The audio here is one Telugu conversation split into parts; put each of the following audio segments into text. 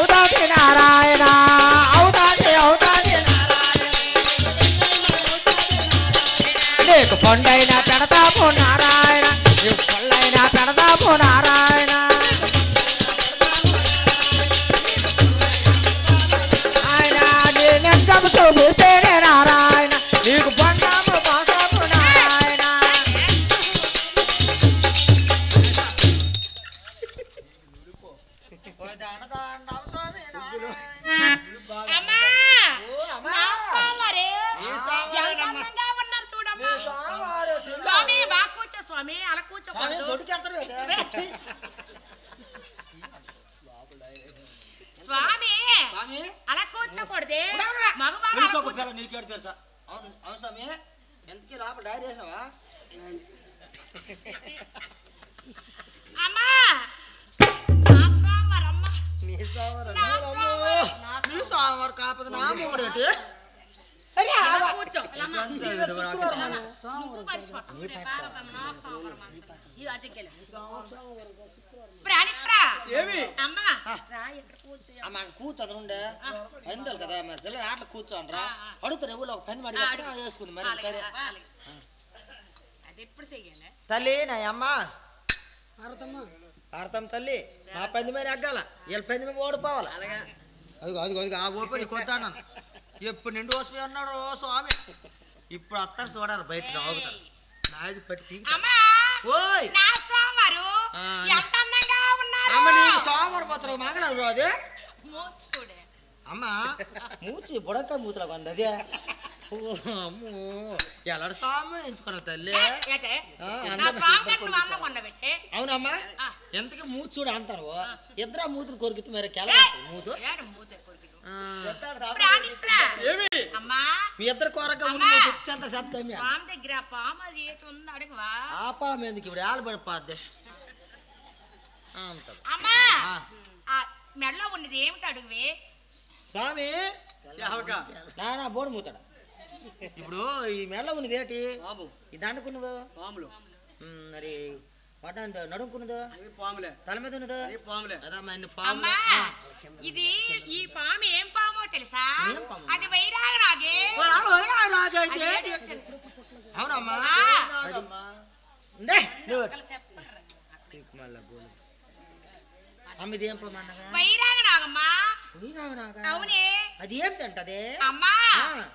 అవుతాది నారాయణ అవుతాది అవుతాది నారాయణ నీకు పండైనా పెడతాపు నారాయణ నీకు పళ్ళైనా పెడతాపు నారాయణ ఆయన నీ నెక్కము చూపిస్తేనే నారాయణ నీకు బండాము బాసాపు నారాయణ స్వామి బాగా కూర్చో స్వామి అలా కూర్చోకూడదు స్వామి అలా కూర్చోకూడదే మగ నీకేడు తెలుసా అవును స్వామి ఎంతకీ లోపల డైరీ వేసినావా అమ్మా సోమవారం కాకపోతే నా మూడేటి కూర్చో కూర్చోదు ఉండే పందాలు కదా మరి పిల్లలు ఆటలు కూర్చోండ్రా అడుగుతారు ఎవరు ఒక పని అడిగి వేసుకుంది మరి సరే తల్లి నా అమ్మ ఆడతాం తల్లి నా పంది మరి అగ్గాల వీళ్ళ పంది మేము ఓడిపోవాలి అదిగో అదిగో అదిగో ఆ ఓపెన్ కొద్దాను ఎప్పుడు నిండు వసిపోయి ఉన్నాడు స్వామి ఇప్పుడు అత్తారు చూడాలి బయట ఆగుతారు నాది పట్టి ఓయ్ అమ్మ నీకు సోమవారం పోతారు మంగళవారం అది అమ్మ మూచి బుడక మూతులా కొంది అదే అమ్మో ఎలా స్వామి ఎంచుకున్నా తల్లి అవునమ్మా ఎంతకీ మూతి చూడు అంటారు ఇద్దరు మూతులు కొరికితే మరి మూతు మీ ఇద్దరు కొరక ఆ పాము ఎందుకు ఇప్పుడు ఆలబడిపోద్ది మెడలో ఉన్నది ఏమిటి అడుగువే స్వామి నానా బోడు మూతాడు ఇప్పుడు ఈ మెడలో ఉన్నది ఏంటి ఇది అండుకున్నదో మరి నడుముకున్నదో తల మీద ఉన్నదో ఇది ఈ పాము ఏం పామో తెలుసా అది వైరాగరాగే అవునమ్మా అమ్మిదేం వైరాగరాగమ్మా అవునే అది ఏం తింటది అమ్మా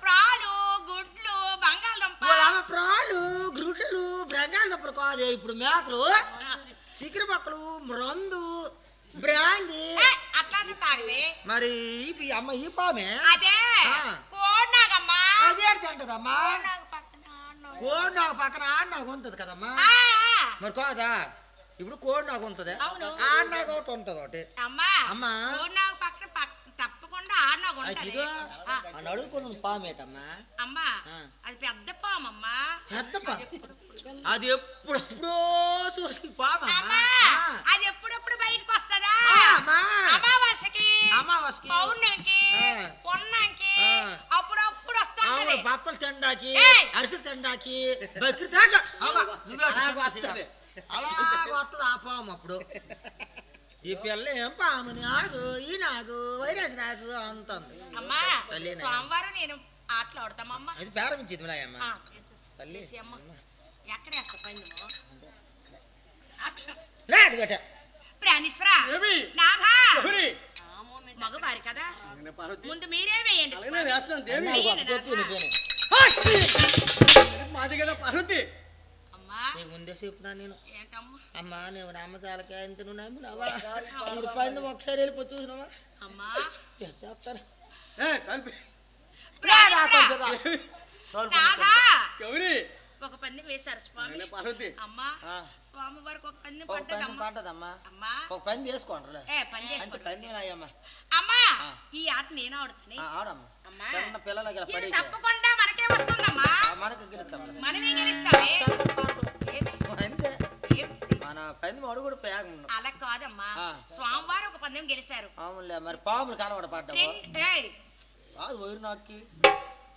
ప్రాలు గుడ్లు బంగాళదుంప ప్రాలు గుడ్లు బంగాళదుంపలు కాదు ఇప్పుడు మేకలు చికెన్ పక్కలు రందు బ్రాంది అట్లా తాగవే మరి అమ్మ ఈ పామే అదే కోడినాగమ్మా అదే తింటదమ్మా కోడి నాకు పక్కన ఆడ నాకు ఉంటుంది కదమ్మా మరి కాదా ఇప్పుడు కోడి నాకు ఉంటుంది ఆడ నాకు ఒకటి ఉంటుంది ఒకటి అమ్మా పక్కన తప్పకుండా ఆడనాగు అడుగుకున్న పామేటమ్మా అమ్మా అది పెద్ద పామమ్మా పెద్ద పాము అది ఎప్పుడెప్పుడో చూసిన పాము అది ఎప్పుడెప్పుడు బయటకు వస్తుందా అమావాస్యకి పౌర్ణమికి పొన్నంకి అప్పుడప్పుడు వస్తుంది పప్పలు తిండాకి అరిసెలు తిండాకి బక్రీ అలా వస్తుంది ఆ పాము అప్పుడు ఈ పిల్ల ఏం పాముని ఆగు ఈ నాకు వైరస్ నాకు అంటుంది సోమవారం నేను ఆటలు ఆడతామమ్మా అది ప్రారంభించింది తల్లి మగవారి కదా ముందు మీరే వేయండి ముందే చెప్పినా నేను అమ్మా నువ్వు నమ్మచాలకే ఎంత నువ్వు నమ్మినావా ఇప్పుడు పైన ఒకసారి వెళ్ళిపోయి చూసినావా చెప్తారు ఒక పందెం వేశారు స్వామి అమ్మా స్వామి వారికి ఒక పందెం పడ్డదమ్మా ఒక పని చేసుకోండి అమ్మా ఈ ఆట నేను ఆడుతాను పిల్లలకి తప్పకుండా మనకే వస్తుందమ్మా మనమే గెలుస్తామే మన పందెం అడుగుడు అలా కాదమ్మా స్వామివారు ఒక పందెం గెలిచారు అవునులే మరి పాములు కనబడ పడ్డావు కాదు వైరు నాకి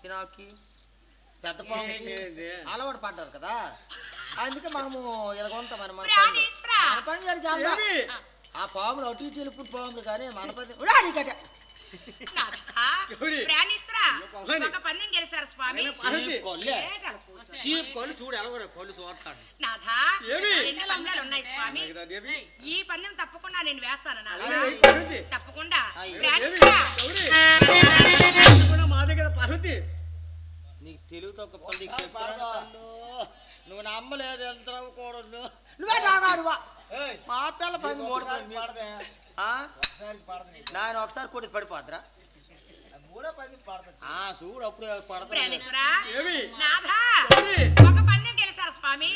నాకి పెద్ద పాము అలవాటు పడ్డారు కదా అందుకే మనము ఇలా కొంత మన పని ఆ పాములు అటు ఇటు వెళ్ళిపోయిన పాములు కానీ మన పది ఒక పందెం గెలిచారు స్వామి. చూడు ఎలా కొలు చూస్తాడు. నాథా 2 పందాలు ఉన్నాయి స్వామి. ఈ పందెం తప్పకుండా నేను వేస్తాను నాథా, తప్పకుండా. మా దగ్గర పార్వతి నీకు తెలుగుతో నువ్వు నమ్మలేదు వెళ్తావు కూడా నువ్వే మా పిల్ల 13 నేను ఒకసారి కొట్టి పడిపోద్రా చూడు అప్పుడు నాథా ఒక పందెం గెలిచారు స్వామి,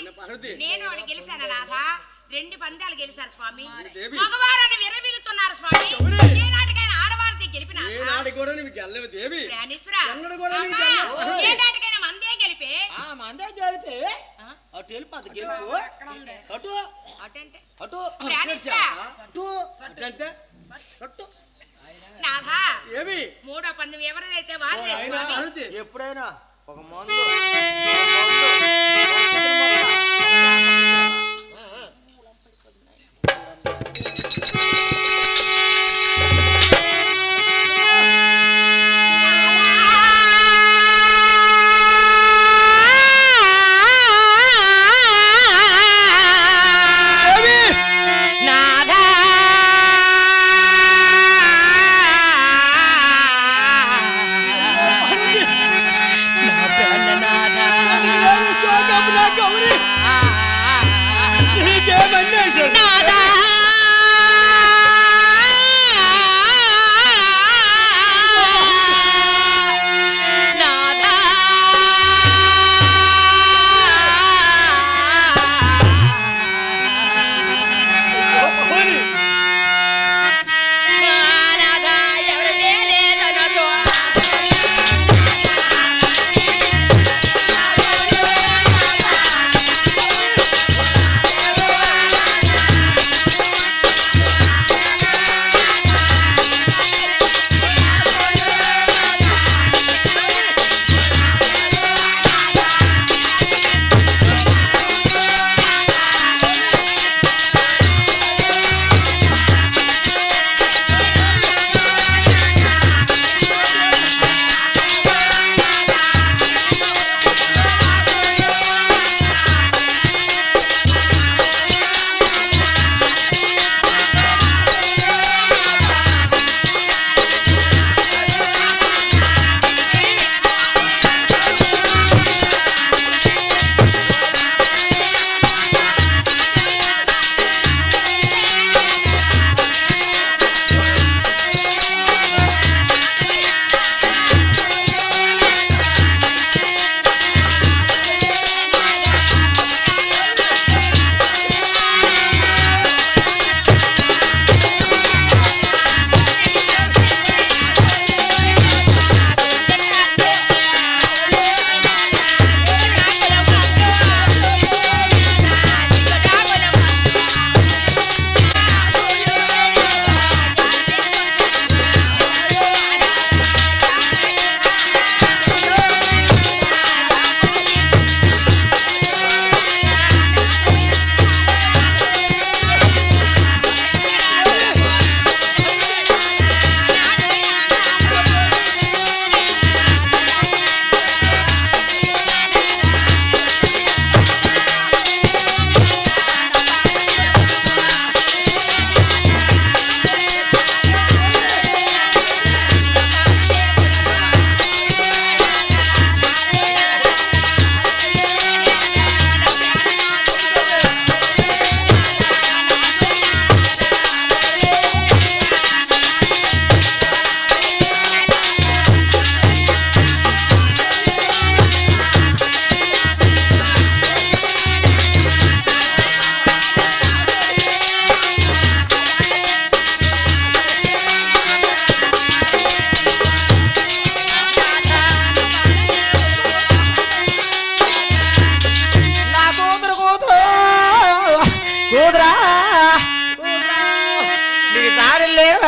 నేను ఒకటి గెలిచాను నాథా. 2 పందాలు గెలిచారు స్వామి. మగవారాన్ని విరమిగుతున్నారు స్వామి. ఏ నాటికైనా ఆడవారితో గెలిపిన ఏ నాటికైనా మందే గెలిపే అటు వెళ్ళిపోద్ది గెలుపు అటు అటంటే అటు అటు నాథా మూడో పందెం ఎవరిదైతే వారిదే స్వామి. ఎప్పుడైనా ఒక మందు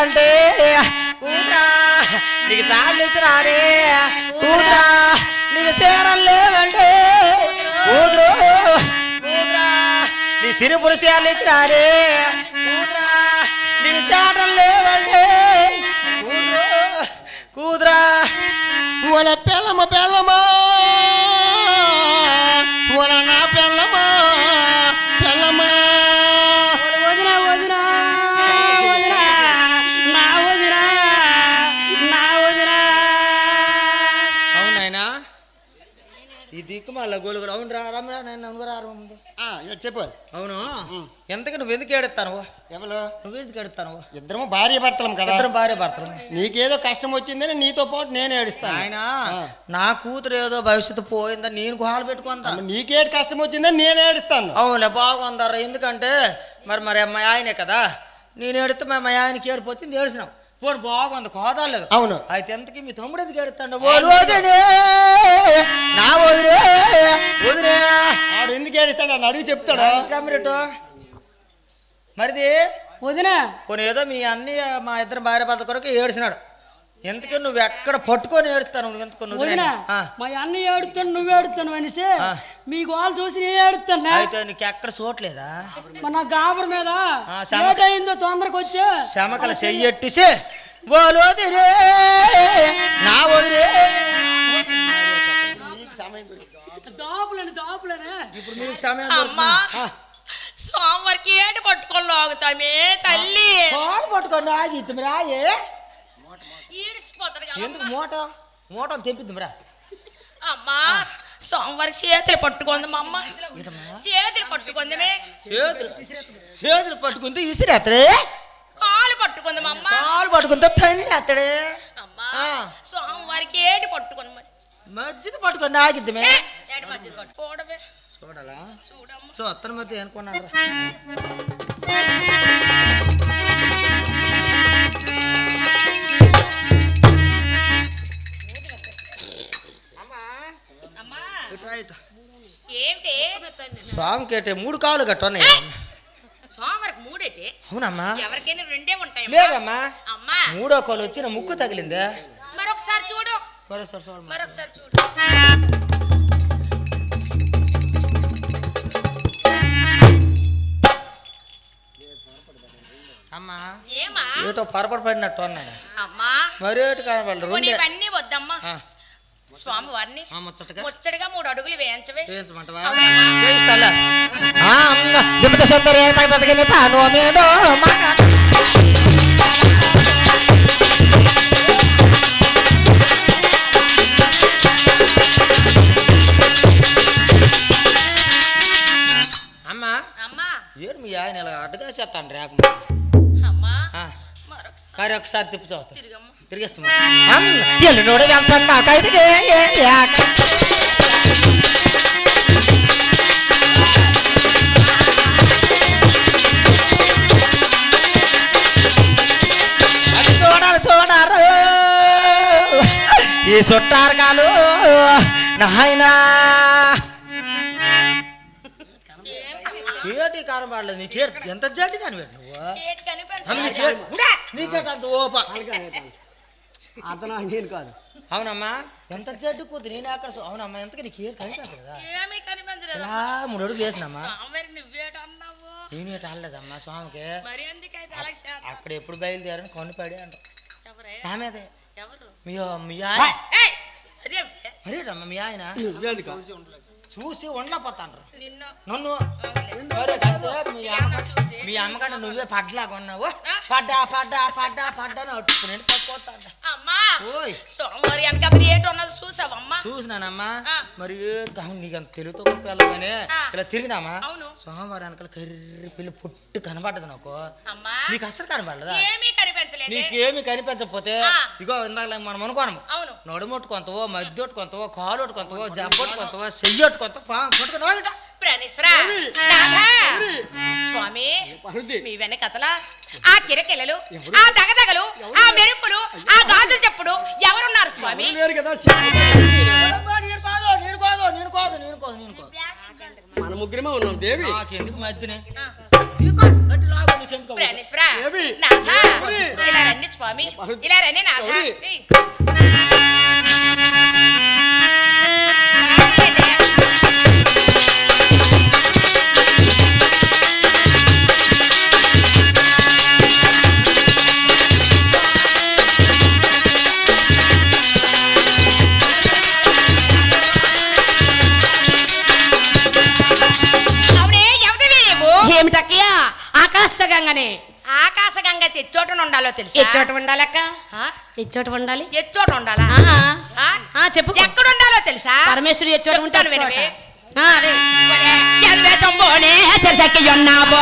అంటే కూతురా నీకు సార్లు ఇచ్చినారే కూతురా నీకు చీరలు లేవంటే కూతురు కూతురా నీ సిరుపులు చీరలు ఇచ్చినారే కూతురా చాటం లేవండి కూతురా వల పెళ్ళమా పెళ్ళమా వల నా పెళ్ళమా పెళ్ళమా వదినా వదినా వదినా నా వదినా నా వదినా. అవునాయనా ఈ దిక్కు మళ్ళా గోలుగురు అవును రా రమ్మరా నేను అనుకురా ముందు చెప్పు. అవును ఎంతకి నువ్వు ఎందుకు ఏడుస్తాను ఎవరు నువ్వు ఎందుకు ఏడుస్తాను ఇద్దరము భార్య భర్తలం కదా. ఇద్దరం భార్య భర్తలు నీకేదో కష్టం వచ్చిందని నీతో పాటు నేను ఏడుస్తాను. ఆయన నా కూతురు ఏదో భవిష్యత్తు పోయిందని నేను గోహాలు పెట్టుకుంటా నీకేటి కష్టం వచ్చిందని నేను ఏడుస్తాను. అవునులే బాగుందరా ఎందుకంటే మరి మా ఆయనే కదా నేను ఏడితే మా ఆయనకి ఏడుపు వచ్చింది ఏడిసినాం పోను బాగుంది కోదాలేదు. అవును అయితే ఎంతకి మీ తమ్ముడు ఎందుకు ఏడుస్తాడు నా వదిలే వదిలే ఆడు ఎందుకు ఏడుస్తాడు అని అడిగి చెప్తాడు. మరిది వదినా పోనీ ఏదో మీ అన్నయ్య మా ఇద్దరు భార్య భర్త కొరకు ఏడిసినాడు ఎందుకు నువ్వు ఎక్కడ పట్టుకొని ఏడుస్తాను నువ్వు ఎందుకు వదినా మా అన్న ఏడుతాను నువ్వు ఏడుతాను అనేసి మీ గోలు చూసి నేను ఏడుతాను. అయితే నీకు ఎక్కడ చూడలేదా మన గాబర్ మీద లేట్ అయిందో తొందరగా వచ్చే శమకల చెయ్యెట్టిసి వదిలే నా వదిలే దాపులని దాపులని ఇప్పుడు మీకు సమయం అమ్మా సోమవారికి ఏడు పట్టుకొని లాగుతామే తల్లి కాలు పట్టుకొని ఆగి రాయే ఈడిసిపోతారు ఎందుకు మూట తెంపిద్ది రా అమ్మా సోమవారికి చేతులు పట్టుకుంది మా అమ్మ చేతులు పట్టుకుంది చేతులు పట్టుకుంది ఇసిరేత్తడే కాలు పట్టుకుంది మా అమ్మ కాలు పట్టుకుంటే తండ్రి అత్తడే అమ్మా సోమవారికి ఏడు పట్టుకొని మధ్యది పట్టుకొని ఆగిద్దిమే ఏడు మధ్య పట్టుకోవడమే చూడాలా చూడమ్మా చూత్తన మధ్య అనుకున్నాడు అమ్మా ఏంటి స్వామికేటే 3 కాలు కట్టున్నాయి సోమవారికి మూడేటి అవునమ్మా ఎవరికైనా రెండే ఉంటాయి లేదమ్మా అమ్మా 3వ కాలు వచ్చిన ముక్కు తగిలిందే మరొకసారి చూడు చూడమ్మా మరొకసారి చూడు అమ్మా ఏమా ఏటో పొరపాటు పడినట్టు అన్నాడు అమ్మా మరేటి కనపడరు పోనీ ఇవన్నీ వద్దమ్మా స్వామి వారిని ముచ్చటగా ముచ్చటగా 3 అడుగులు వేయించవే చేయించమంటవా అవునమ్మా. చేయిస్తాలే దిమిత సుందరి తగ్గ తాను మేడో అమ్మా అమ్మా ఏడు మీ ఆయన ఇలా అడ్డగా చేస్తాను రేక అమ్మా మరొకసారి మరి ఒకసారి తిప్పి చూస్తా తిరిగమ్మా తిరిగేస్తామా ఎల్లు నోడి వెళ్తాను నాకైతే చూడారు ఈ చుట్టారు కాలు నాయనా ఏటి కనపడలేదు నీకు ఎంత జడ్డి కనిపెట్టు ఏటి కనిపెడతా నీకే అంత ఓప అతను నేను కాదు. అవునమ్మా ఎంత జడ్డు కూతురు నేను అక్కడ అవునమ్మా ఎంతకి నీకు ఏం కనిపెట్టదు కదా ఏమీ కనిపించలేదు ఇలా 3 అడుగులు వేసినమ్మా స్వామివారి నువ్వేట అన్నావు నేనేటి ఆడలేదమ్మా స్వామికి మరి ఎందుకైతే అలా చేస్తా అక్కడ ఎప్పుడు బయలుదేరని కొనిపడి అంట ఎవరే ఆమెదే ఎవరు మీ ఆయన ఏయ్ అదేం మరేటమ్మా మీ ఆయన చూసి ఉండలేకపోతాండ్రు నిన్ను నన్ను అవునులే. మరేటంటే మీ ఈ అన్నం చూసి మీ అమ్మకంటే నువ్వే పడ్లాగా ఉన్నావు పడ్డా అని అట్టుకుని తక్కువతాంట అమ్మా ఓయ్ సోమవారి వెనక ఏటు ఉన్నది చూసావమ్మా చూసినానమ్మా ఆ. మరి నీకు అంత తెలుగుతో పిల్లగానే ఆ. ఇలా తిరిగినామా అవును సోమవారం వెనకాల కర్రీ పిల్లి పుట్టి కనపడ్డది నాకు అమ్మా నీకు అసలు కనపడదా ఏమీ కనిపించలేదు నీకేమి కనిపించకపోతే ఆ. ఇగో ఇందాక మనం అనుకోను అవును నడుమొట్టు కొంతవో మధ్యొట్టు కొంతవో కాలు కొంతవో జబ్బొట్టు కొంతవో చెయ్యొట్టు కొంత పట్టుకుని ప్రణీశ్వరా నాథా స్వామి మీ వెనకతల ఆ కిరకిలలు ఆ దగదగలు ఆ మెరుపులు ఆ గాజులు చెప్పుడు ఎవరున్నారు స్వామి మన ముగ్గురమే ఉన్నాం దేవి. నాకెందుకు మధ్యనే ఆ. నీకెందుకు ప్రణీశ్వరా నాథా ఇలా రండి స్వామి ఇలా రండి నాథా ఏయ్. ఎక్కడ ఉండాలో తెలుసా? ఎచ్చోట ఉండాలక్క, ఆ? ఎచ్చోట ఉండాలి. ఎచ్చోట ఉండాలా? ఆ, ఆ? ఆ, చెప్పు. ఎక్కడ ఉండాలో తెలుసా? పరమేశ్వరుడు ఎచ్చోట ఉంటాను వినవే. అదే ఎదువే చంబోనే చెరసకి ఉన్నాబో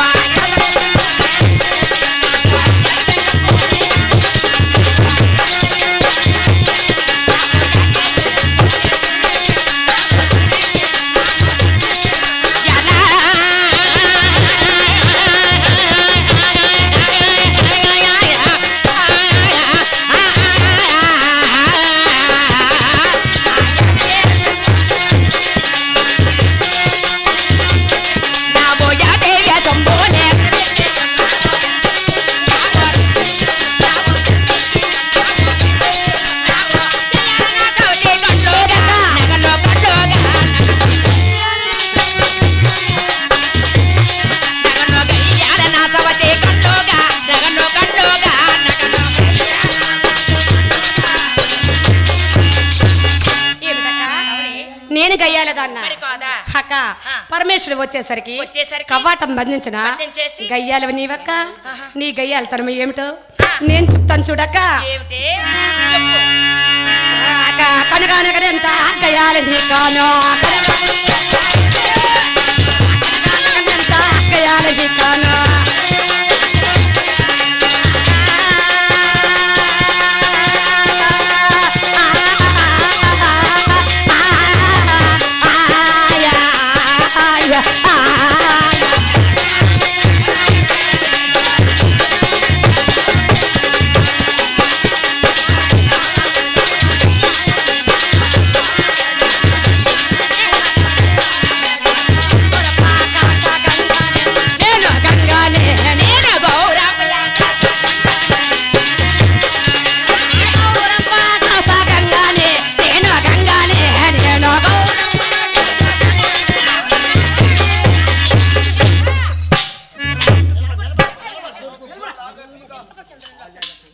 నేను గయ్యాలదన్న మరి కాదా? అక్క పరమేశ్వరుడు వచ్చేసరికి వచ్చేసరికి కవ్వాటం బంధించిన బంధించేసి గయ్యాలవి నీవక్క. నీ గయ్యాలతనం ఏమిటో నేను చెప్తాను చూడక్క. ఏమిటి చెప్పు. కనగానగడెంత గయ్యాల నీ కాను, కనగానగడెంత గయ్యాల నీ కాను.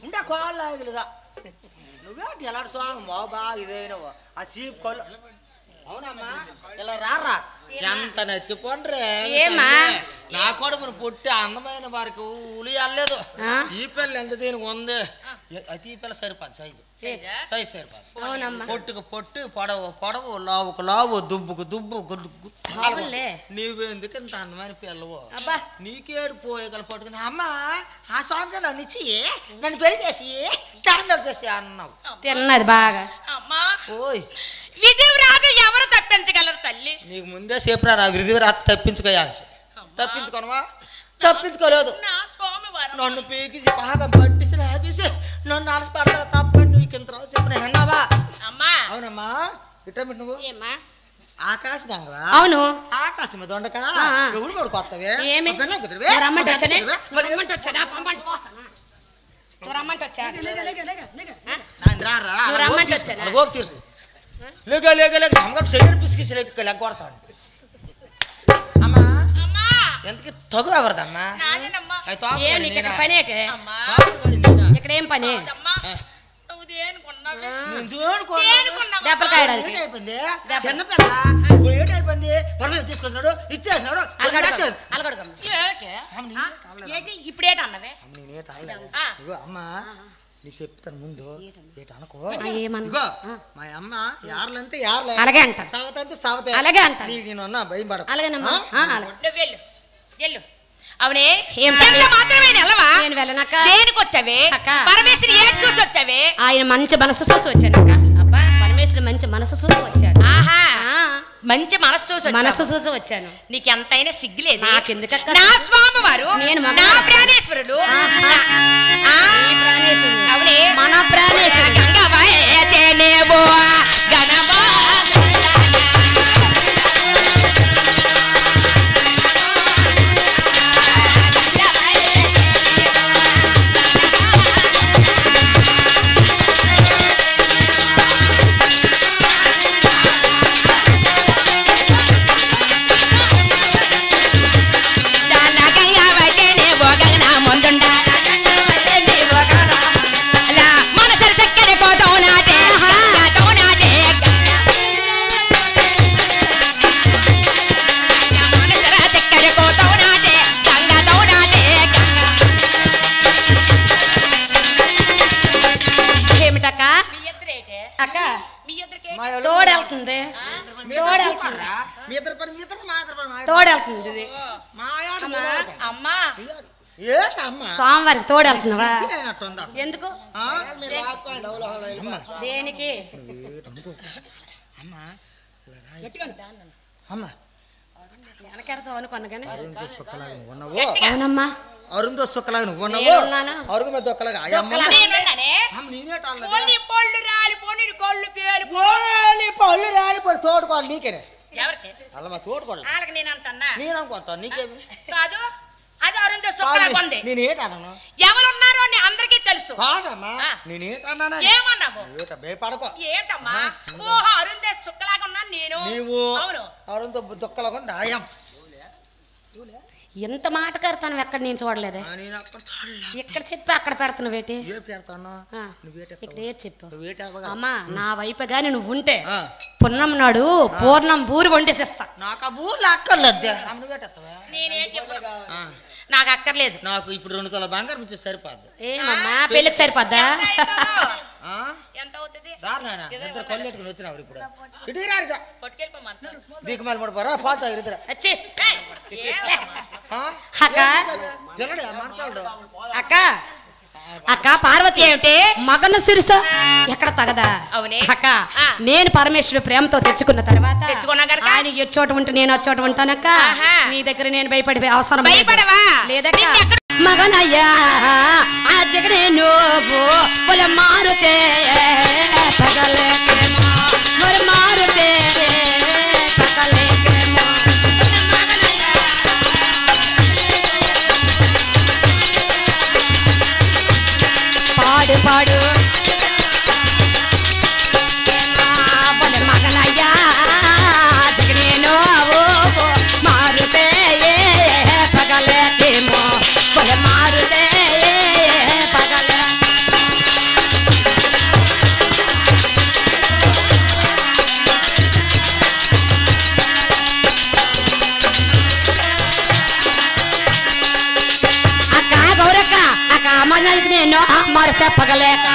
ఇంకా కోళ్ళు ఆగులుగా నువ్వేంటి ఎలాంటి స్వామి మా బాగా ఇదైనవో ఆ చీప్ కోళ్ళు. అవునమ్మా ఇలా రారా ఎంత నచ్చిపోండ్రే. ఏమ్మా? నా కొడుకుని పుట్టి అందమైన వారికి ఉలి అల్లేదు. ఈ పిల్ల ఎంత దీనికి ఉంది, అయితే ఈ పిల్ల సరిపోదు సైజు సరిపోదు. అవునమ్మా. పొట్టుకు పొట్టు పొడవు పొడవు లావుకు లావు దుబ్బుకు దుబ్బు అవునులే. నీవెందుకు ఇంత అందమైన పిల్లవు? అబ్బా నీకేడు పోయగల పట్టుకుని అమ్మ ఆ స్వామిగా నన్ను ఇచ్చి నన్ను పెళ్లి చేసి తాండవ చేసి అన్నావు. తిన్నది బాగా. అమ్మా ఓయ్ విధి వ్రాత ఎవరు తప్పించగలరు తల్లి? నీకు ముందే చెప్పరా విధి రాత తప్పించుకోయా తప్పించుకోనవా? తప్పించుకోలేదు. నా స్వామి వారు నన్ను పీకిసి బాగా పట్టిసి లాగేసి నన్ను ఆలపడతా తప్ప నీకు ఇంత రావు చెప్పిన అన్నావా? అమ్మా అవునమ్మా ఇట్లా నువ్వు ఏమ్మా ఆకాశ గంగవా? అవును. ఆకాశం మీద ఉండక ఎవరు కొడుకు వస్తావే? ఏమి? ఆ పిల్లని కుదిరివే? రమ్మంటే వచ్చానే? రమ్మంటే వచ్చాడా? నువ్వు రమ్మంటే వచ్చా? నాయన రా, రా. నువ్వు రమ్మంటే వచ్చానా? అది గోపు తీసు. లేక లేక లేక సమగట్టు చెయ్యని పిసికిసి లేక కొడతాడు. అమ్మా అమ్మా ఎంతకి తగు ఎవరిదమ్మా? నాదేనమ్మా. అది తోపు ఏం కొడి నీకు ఇక్కడ నేనా? పని ఏంటి? అమ్మా తోపు కొడి నేనా? ఇక్కడ ఏం పని? అమ్మా నువ్వు దేనికున్నావే? నేను దేనికోను? దేనికున్నావా? దెబ్బలు కాయడానికి. ఏటైపోయింది? చిన్న పిల్ల. ఇప్పుడు ఏటైపోయింది? పర్లేదు తీసుకొస్తున్నాడు ఇచ్చేసినాడు వదిలేసాడు. అలగడుగమ్మ. ఏంటి? ఆ? ఏంటి ఇప్పుడేట అన్నవే? అమ్మ, నేనేట అనలేదు. ఆ. ఇగో అమ్మా నీకు చెప్తాను ముందు ఏట అనుకో. ఏమన్నా? ఇగో మా అమ్మ యార్లంటే యార్లే, అలాగే అంటాను. సవతంటే సవతే. అలాగే అంటాను. నీకు నేను అన్నా భయం పడ. అలాగేనమ్మా. అలాగే. నువ్వు వెళ్ళు వెళ్ళు. అవునే ఏం ఎంత మాత్రమే నెలవా? నేను వెళ్ళనక్క. దేనికి వచ్చావే? అక్క. పరమేశ్వరి ఏడు చూసి వచ్చావే? ఆయన మంచి మనసు చూసి వచ్చానక్క. అబ్బా పరమేశ్వరుడు మంచి మనసు చూసి వచ్చాడు. ఆహా ఆ, మంచి మనసు చూసి మనసు వచ్చావు. చూసి వచ్చాను. నీకెంతైనా సిగ్గులేదు. నాకెందుకక్క? నా స్వామి వారు నేను మగ- నా ప్రాణేశ్వరుడు. ఆహా. ఆ, ఈ ప్రాణేశ్వరుడు. అవునే మన ప్రాణేశ్వరుడు. గంగవయతేనేవో గణమా మన సరి చక్కని కోతోన మీ ఇద్దరేటే అక్క మీ ఇద్దరికి తోడెళ్తుంది తోడెళ్తుంది మీ ఇద్దరు పని మీ ఇద్దరు మా ఇద్దరు పని మా ఇద్దరు తోడెళ్తుంది ఇది. మా ఆడ అమ్మా ఏంటమ్మా సోమవారికి తోడెళ్తున్నావా నేనట్టుందా ఎందుకు ఆ? దేనికి అమ్మా వెనకెడతావు అనుకున్నా కానీ ఉన్నావు అవునమ్మా అరుందో సుక్కలాగా నువ్వు ఉన్నావు నేనున్నాను. అరుగు మీద దొక్కలాగా నేనున్నానే నేనేట కోళ్ళు పళ్ళు రాలిపోని కోళ్ళు పేలు పళ్ళు రాలిపోయి తోడుకోవాలి నీకేనే ఎవరికి అలా మా తోడుకోవాలి వాళ్ళకి నేను అంటున్నా నేను అనుకుంటాను నీకేమి కాదు అది అరుందో సుక్కలాగా ఉంది నేనేటన్నాను ఎవరున్నారో అని అందరికీ తెలుసు కాదమ్మా ఆ. నేనేటన్నాను ఏమన్నావు ఏట భయపడకో ఏంటమ్మా ఓహో అరుందే సుక్కలాగా ఉన్నాను నేను నీవు అవును అరుందో దొక్కలాగా దాయం ఎంత మాట కడతాను ఎక్కడ నేను చూడలేదే నేను అక్కడ ఎక్కడ చెప్పి అక్కడ పెడుతున్నావు వేటి ఏ పెడతాను ఆ, నువ్వేట ఇక్కడ ఏది చెప్పు నువ్వేట అమ్మా నా వైపు గాని నువ్వు ఉంటే ఆ. పున్నం నాడు పూర్ణం బూరి వండేసిస్తా నాకు ఆ ఊర్లో అక్కర్లేదు నువ్వేటెత్తవా నేనేం చెప్పను నాకు అక్కర్లేదు నాకు ఇప్పుడు 2 తులాల బంగారం ఇచ్చే సరిపోద్ది ఏమమ్మా పెళ్ళికి సరిపోద్దా ఆ? ఎంత అవుతుంది రారు నాయన ఇద్దరు కళ్ళు పెట్టుకుని వచ్చినావు ఇప్పుడు ఇటు రారు పట్టుకెళ్ళిపోమంటారు దిక్కుమాలి పడిపోరా పాలు తాగిరు ఇద్దరు వచ్చి ఆ? అక్క పిల్లడు మాట్లాడు అక్క అక్క పార్వతి ఏమిటి మగన సిరుస ఎక్కడ తగదా అవునే. అక్క ఆ. నేను పరమేశ్వరుడు ప్రేమతో తెచ్చుకున్న తర్వాత తెచ్చుకున్నా గనుక? ఆయన ఏ చోట ఉంటే నేను ఆ చోట ఉంటానక్క ఆహా. నీ దగ్గర నేను భయపడే అవసరం లేదు. భయపడవా? లేదక్క నిన్నెక్కడ- మగనయ్యా ఆ జగడే నువ్వు పొల మారు చే పగలేకేమో మరి మారు చే పగలేకేమో పాడు పాడు పొల మగనయ్యా జగడే నువ్వు మారుతే పగలేకేమో పొల మారుతే పగలే అక్క గౌరక్క అక్క అమ్మకి నేను మరి చెప్పగలేక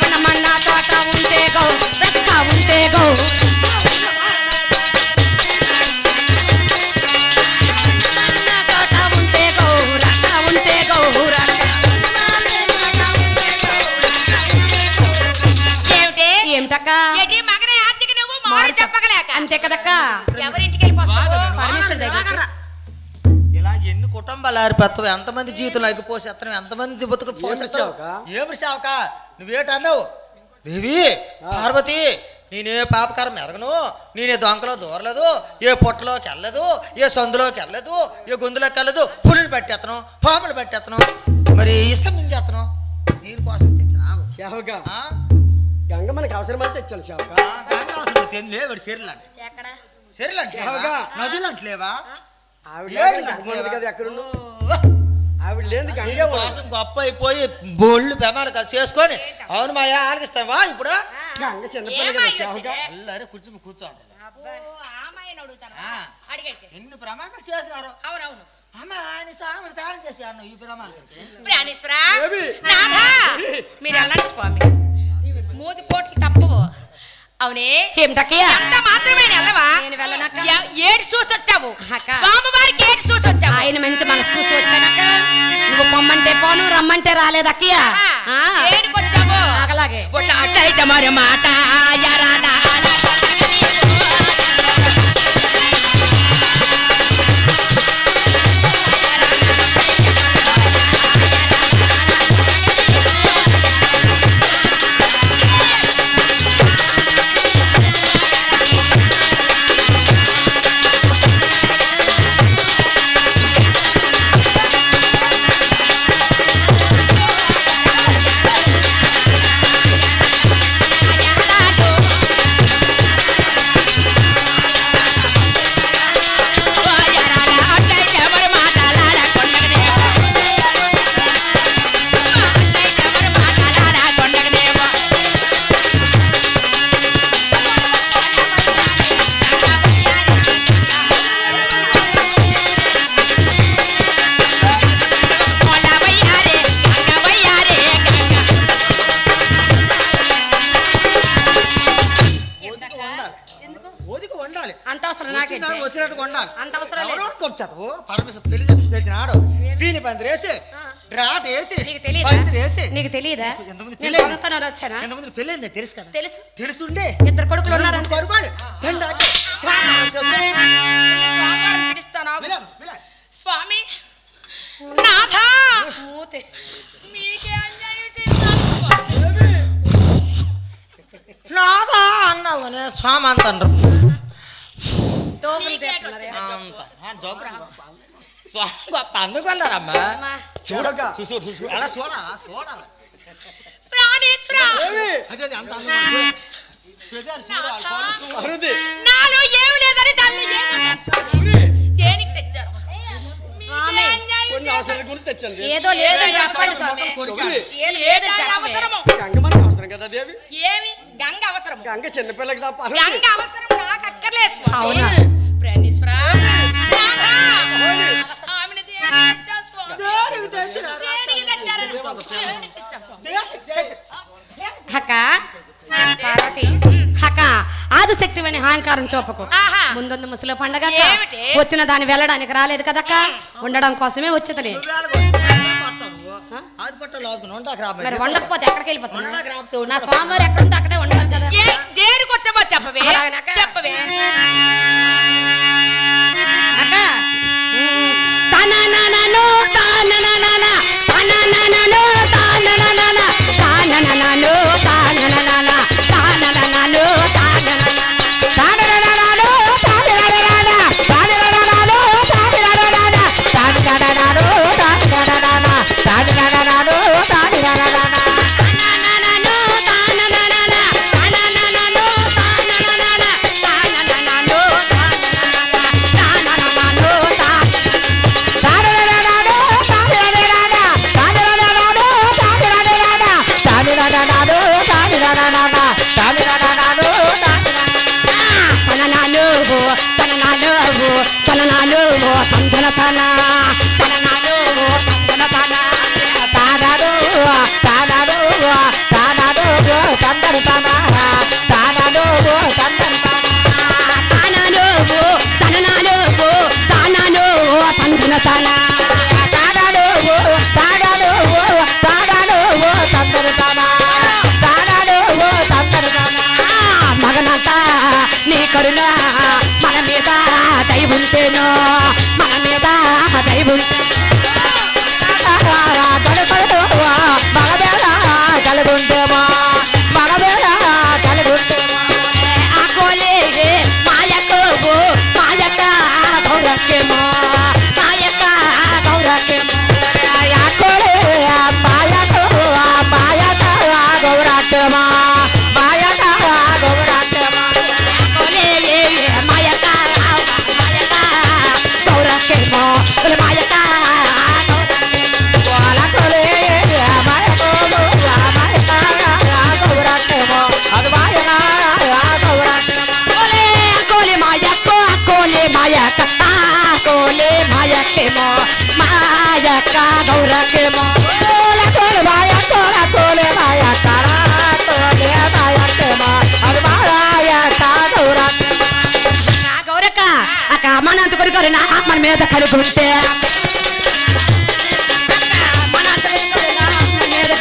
వనమన్న తోట ఉంటే గౌ రక్క ఉంటే గౌ వనమన్న తోట ఉంటే గౌ రక్క ఉంటే గౌ రక్క ఏమిటి ఏమిటక్క ఏంటి మగనే ఆర్తికి నువ్వు మారు చెప్పగలేక అంతే కదక్క ఎవరింటికి వెళ్ళిపోతావు పరమేశ్వరుడు దగ్గర ఇలా ఎన్ని కుటుంబాలు ఆరిపోతావు ఎంతమంది జీవితంలో పోసేస్తాను ఎంతమంది బతుకులు పోసేస్తావు ఏమి సేవక నువ్వేటన్నావు దేవి పార్వతి నేనే పాపకారం ఎరగను నేనే దొంగలో దూరలేదు ఏ పుట్టలోకి వెళ్ళలేదు ఏ సందులోకి వెళ్ళలేదు ఏ గొంతులోకి వెళ్ళదు పులిని పెట్టేస్తాను పాములు పెట్టేస్తాను మరి ఇష్టం చేస్తాను దీనికోసం తెచ్చినావు సేవక ఆ? గంగ మనకు అవసరమైతే తెచ్చాను సేవక గంగా అవసరం తెలు లేవాడు చెరులంటే ఎక్కడ చెరులంటే సేవగా. నదులు అంటలేవా ఆవిడ కదా ఎక్కడున్నా ఆవిడ లేదు గంగే కోసం గొప్ప అయిపోయి బోళ్ళు బెమారు ఖర్చు చేసుకొని అవును మాయా ఆలకిస్తావా ఇప్పుడు గంగ చిన్నపిల్ల కదా సేవక అల్లరి కూర్చోండి అబ్బో ఆమాయని అడుగుతాను ఆ. అడిగైతే ఎన్ని ప్రమాదాలు చేసినారు అవునవును అమ్మ ఆయన స్వామిని తాళం చేశాను ఈ ప్రమాదం ప్రాణేశ్వరా నాథా మీరు వెళ్ళండి స్వామి మూతి పోట్లు తప్పవు అవునే ఏమిటక్కయ్యా అంత మాత్రమే వెళ్ళవా నేను వెళ్ళనక్క. ఏడు చూసి వచ్చావు అక్క. స్వామివారికి ఏడు చూసి వచ్చావు ఆయన మంచి మనసు చూసి వచ్చానక్క నువ్వు పొమ్మంటే పోను రమ్మంటే రాలేదక్కయ్య ఏడుకొచ్చావు అలాగే అట్టయితే మరి మాట ఎరానా అవసరం నాకేంటి? వచ్చినట్టు కొండాలి. అంత అవసరం లేదు. వచ్చావు పరమేశ్వర పెళ్లి చేసి తెచ్చినాడు. దీని పందిరి వేసి డ్రాట్ వేసి నీకు తెలియదా? పందిరి వేసి నీకు తెలియదా? ఎంతమంది నేను పెళ్ళి దొంగతనాలు వచ్చానా? ఎంతమంది పెళ్ళైంది తెలుసు కదా? తెలుసు. తెలుసుండే ఇద్దరు కొడుకులు ఉన్నారని తెలుసు. పడుకోండి. దండాకి. స్వామివారిని పిలుస్తాను, ఆగు. విలాం, విలాం. స్వామి నాథా మూతి. మీకే అన్యాయం చేస్తాను స్వామి. నాదా అన్నావు స్వామి అంటారు టోపులు తెస్తున్నారు. గొప్ప అందుకున్నారమ్మా. అమ్మా, చూడక అలా చూడాలా చూడాలి. ప్రాణేశ్వర అదే అంత అందం అరుది నాలో ఏమి లేదని దాన్ని దేనికి తెచ్చారు? స్వామి, మీకే అన్యాయం కొన్ని చేస్తాను. అవసరాల గురించి తెచ్చాను దేవి. ఏదో లేదని చెప్పండి స్వామి. ఏం లేదని చెప్పండి. అవసరము గంగ మనకు అవసరం కదా దేవి. ఏమి గంగ అవసరం? గంగ చిన్నపిల్లకి తప్ప అరుది. గంగ అవసరం నాకు అక్కర్లేదు స్వామి. అవునా? ప్రాణేశ్వర ఆమెను దేనికి తెచ్చారు స్వామి? దేనికి తెచ్చారని అక్క పార్వతి, అక్క ఆదిశక్తి అని అహంకారం చూపకు. ఆహా. ముందుంది ముసలి పండగ అక్క. ఏమిటి? వచ్చిన దాన్ని వెళ్ళడానికి రాలేదు కదక్క, ఉండడం కోసమే వచ్చేతలే. ఆది పట్టాలు ఆదుకుని ఉండకు రాబోయే. మరి వండకపోతే ఎక్కడికి వెళ్ళిపోతున్నా? ఉండడానికి రాకపోతే నా స్వామివారు ఎక్కడుంటే అక్కడే ఉండాలి కదా. దేనికి వచ్చావో చెప్పవే అలాగనక్క. చెప్పవే. అక్క తనననను తానననన తనననను తానననన తానననను తానననన తానననను తానననన తానననను తానననన తానననను తానననన తానననను తానననన తానననను తానననన తనననను తానననన తనననను తానననన తానననను మగనంతా నీ కరుణ మన మీద దైవుంటేనో మన మీద దైవుంటే కలుగుంటేమో మగబేడ కలుగుంటేమో ఆకోలే మాయకు మాయక గౌరక్యమో మాయక గౌరక్యమో యాకోలే మాయకు మాయక గౌరాక్యమా మాయక గౌరాక్యమా ఆకోలే మాయక మాయక గౌరక్యమో మాయక వాళ్ళకోలే మాయకోలు మాయక గౌరాక్యమో అది మాయక గౌరాక్యమా కోలే మాయకో కోలే మాయక కోలే మాయకేమో మాయక గౌరకేమో కోలే మాయకోల కోలే మాయక కోలే మాయకేమో అది మాయక గౌరాక్యమా నా గౌరక అక్క మనంత కొడుకు నా మన మీద కలుగుంటే మనంత కొడుకు నా మన మీద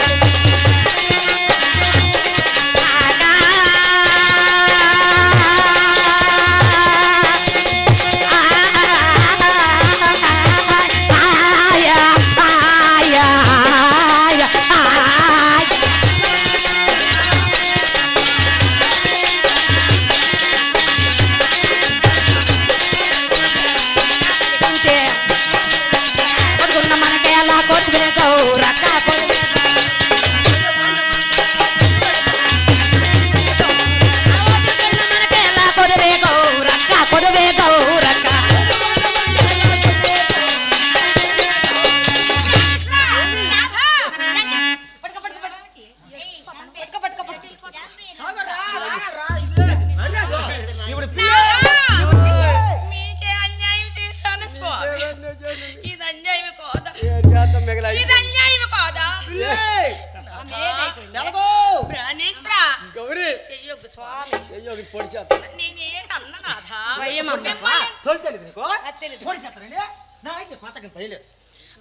చెయ్యొగ్గు స్వామి అయ్యో ఇది పొడి చేస్తా నేనేటన్నా నాథా భయమమ్మా.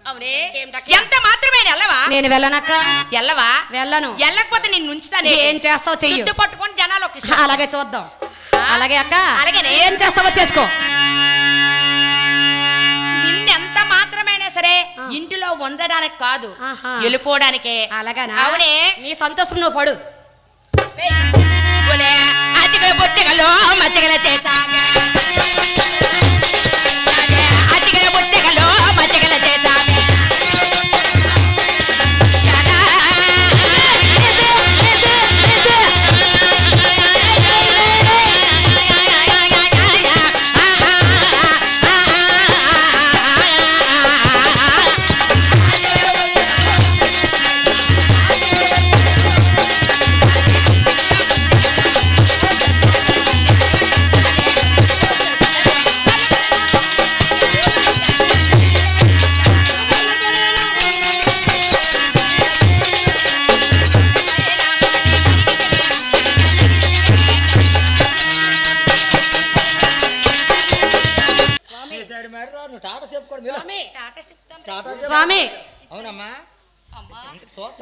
అవునే ఎంత మాత్రమే ఎల్లవా నేను వెళ్ళనక్క. ఎల్లవా వెళ్ళను. ఎల్లకపోతే నేను ఉంచుతానే ఏం చేస్తావు చెయ్యి. చుట్టు పట్టుకొని జనాలు ఒక అలాగే చూద్దాం. అలాగే అక్క. అలాగేనే. ఏం చేస్తావో చేసుకో. నిన్నెంత మాత్రమైనా సరే ఇంటిలో ఉండడానికి కాదు ఆహా. వెళ్ళిపోవడానికే. అలాగనా? అవునే. నీ సంతోషం నువ్వు పడు. ఒలే అతిగల బొత్తిగలో మజ్జిగల చేసాగా అతిగల బొత్తిగలో మజ్జిగల చేసాగా స్వామి అవునమ్మా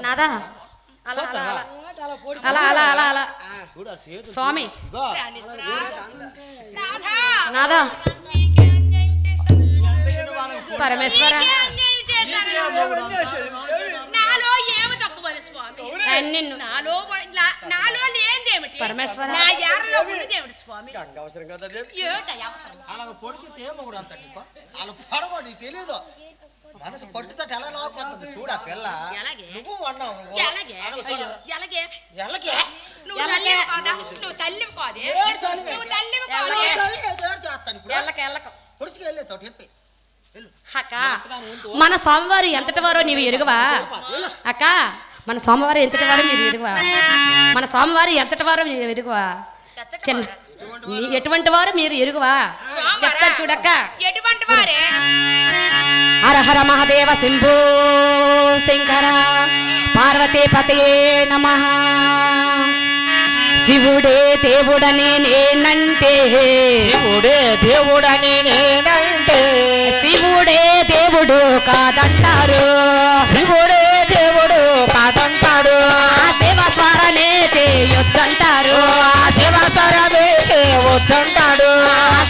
నాదా అలా అలా అలా అలా అలా అలా చూడు ఆ సేతు స్వామి ఇదిగో. నాదా పరమేశ్వర నాలో ఏమి తక్కువ స్వామి నిన్ను నాలో లేదేమిటి పరమేశ్వర. నా యారలో ఉన్నదేమిటి స్వామి అవసరం కదా దేవి ఏటయ్యా అవసరం? అలా పొడిచితే ఏమో అంత అలా పడవ నీకు తెలీదు మనసు పట్టుతో ఎలా లాగుతుంది చూడ పిల్ల ఎలాగే? నువ్వు అన్నావు ఎలాగే? అయ్యో, ఎలాగే? ఎలాగే నువ్వు తల్లివి కాదా? నువ్వు తల్లివి కాదే? నువ్వు తల్లివి కాదే? చేస్తాను ఇప్పుడు ఎల్లక ఎల్లక పొడిచికి వెళ్ళేస్తావు చెప్పి అక్క మన స్వామివారు ఎంతటి వారో నీవు ఎరుగవా అక్క మన స్వామివారు ఎంతటి వారో మీరు ఎరుగవా మన స్వామివారు ఎంతటి వారో మీరు ఎరుగవా చిన్న ఎటువంటి వారు మీరు ఎరుగవా చెప్తారు చూడక్క ఎటువంటి వారే? హర హర మహాదేవ శంభో శంకర పార్వతీపతే నమః శివుడే దేవుడని నేనంటే శివుడే దేవుడని నేనంటే శివుడే దేవుడు కాదంటారు శివుడే దేవుడు కాదంటాడు శివ స్వరనే చేయొద్దంటారు శివసరమే చేయవద్దంటాడు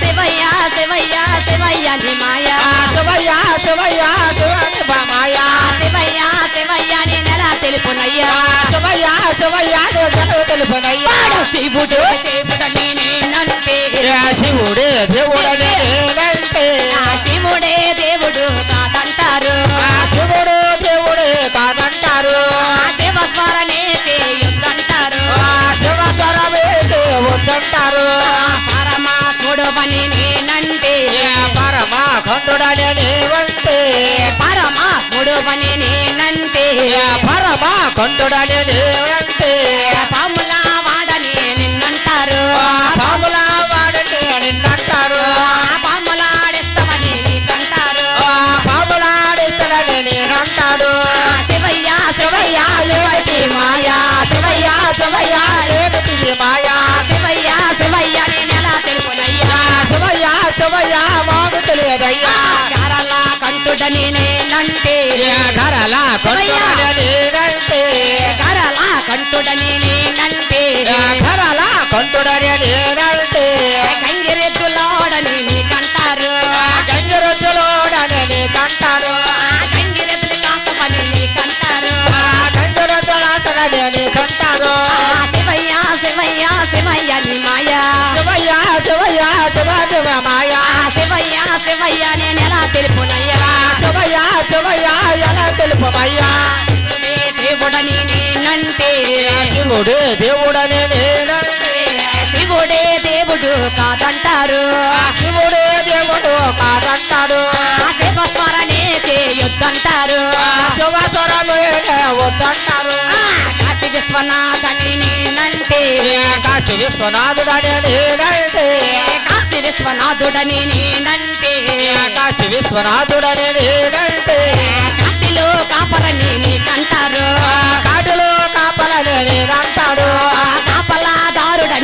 శివయ్య శివయ్య శివయ్య ని మాయా శివయ్య శివయ్య శివని మాయా శివయ్య శివయ్య ని నెల తెలుపునయ్యా శివయ్య శివయ్య నేను తెలుపునయ్యా శివుడు దేవుడని నేనంటే శివుడే దేవుడని నేనంటే శివుడే దేవుడు కాదంటారు శివుడు దేవుడే కాదంటారు శివ స్వరనే చేయొద్దంటారు శివసరమే చేయవద్దంటారు పరమాత్ముడు పని నేనంటే పరమా ఖండుడని నేనంటే పరమాత్ముడు పని నేనంటే పరమా ఖండుడని నేనంటే పాముల వాడని నిన్నంటారు పాముల వాడని నిన్నంటారు పాములాడిస్తామని నీకంటారు పాములాడిస్తాడని నేనంటాడు శివయ్య శివయ్య శివటి మాయా శివయ్య శివయ్య ఏమిటి మాయా శివయ్య శివయ్య నేనెలా తెలుపునయ్యా శివయ్య శివయ్య మాకు తెలియదయ్యా కరల కంటుడని నేనంటే ఘరల కొండని నేనంటే కరల కంటుడని నేనంటే ఘరల కొండని నేనంటే కంగిరెద్దులోడని నీకంటారు గంజరొద్దులోడని నీకంటాడు కంగిరెద్దులు కాస్తమని నీకంటారు గంజరొద్దులాటని నీకంటాడు శివయ్య శివయ్య శివయ్య ని మాయా శివయ్య శివయ్య శివ మాయా శివయ్య శివయ్య నేనెలా తెలుపునయ్యా శివయ్య శివయ్య ఎలా తెలుపమయ్యా దేవుడని నేనంటే శివుడే దేవుడని నేనంటే శివుడే దేవుడు కాదంటారు శివుడే దేవుడు కాదంటాడు శివ స్వరనే చేయొద్దంటారు శివస్వరమే వద్దంటారు కాశీ విశ్వనాథని నేనంటే కాశీ విశ్వనాథుడని నేనంటే కాశీ విశ్వనాథుడని నేనంటే కాశీ విశ్వనాథుడని నేనంటే కాటిలో కాపరని నీకంటారు కాటిలో కాపలని నేనంటాడు కాపలాదారుడని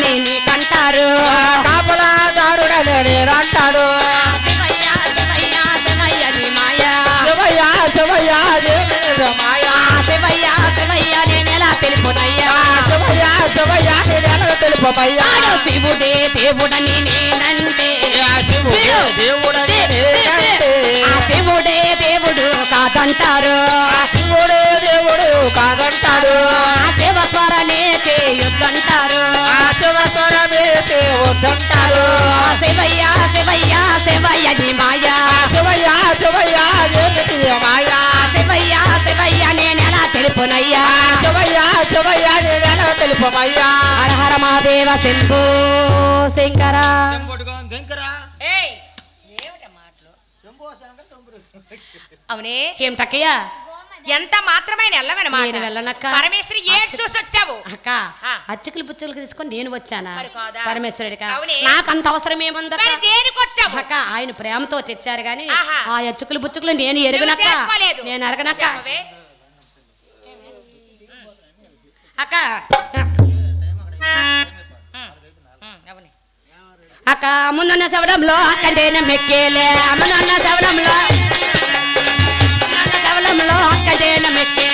తెలుపునయ్యా శివయ్య శివయ్య నేనెలా తెలుపమయ్యా శివుడే దేవుడని నేనంటే శివుడే దేవుడని నేనంటే శివుడే దేవుడు కాదంటారు శివుడే దేవుడు కాదంటాడు శివ స్వరనే చేయొద్దంటారు శివ స్వరమే చేయవద్దంటారు శివయ్య శివయ్య శివయ్య నీ మాయా శివయ్య శివయ్య ఏమిటి మాయా శివయ్య శివయ్య నేనెలా తెలుపునయ్యా శివయ్య శివయ్య నేనెలా తెలుపమయ్యా హర హర మహాదేవ శంభో శంకర ఏయ్ ఏమిటి మాటలు అవునే ఏమిటక్కయ్యా ఎంత మాత్రమైన వెళ్ళవని నేను వెళ్ళనక్క. పరమేశ్వరి ఏడు చూసి వచ్చావు అక్క అచ్చుకులు పుచ్చులు తీసుకొని నేను వచ్చానా మరి కాదా? పరమేశ్వరుడిగా అవునే. నాకు అంత అవసరం ఏముందక్క మరి దేనికి వచ్చావు అక్క ఆయన ప్రేమతో తెచ్చారు గాని ఆహా. ఆ అచ్చుకులు బుచ్చుకులు నేను ఎరుగనక్క చేసుకోలేదు. నేను అరగనక్క చెప్పవే. అక్క అవునే. అక్క ముందున్న శవడంలో అక్కడేన మెక్కేలే ముందున్న శవడంలో అక్కడేన మెక్కేలే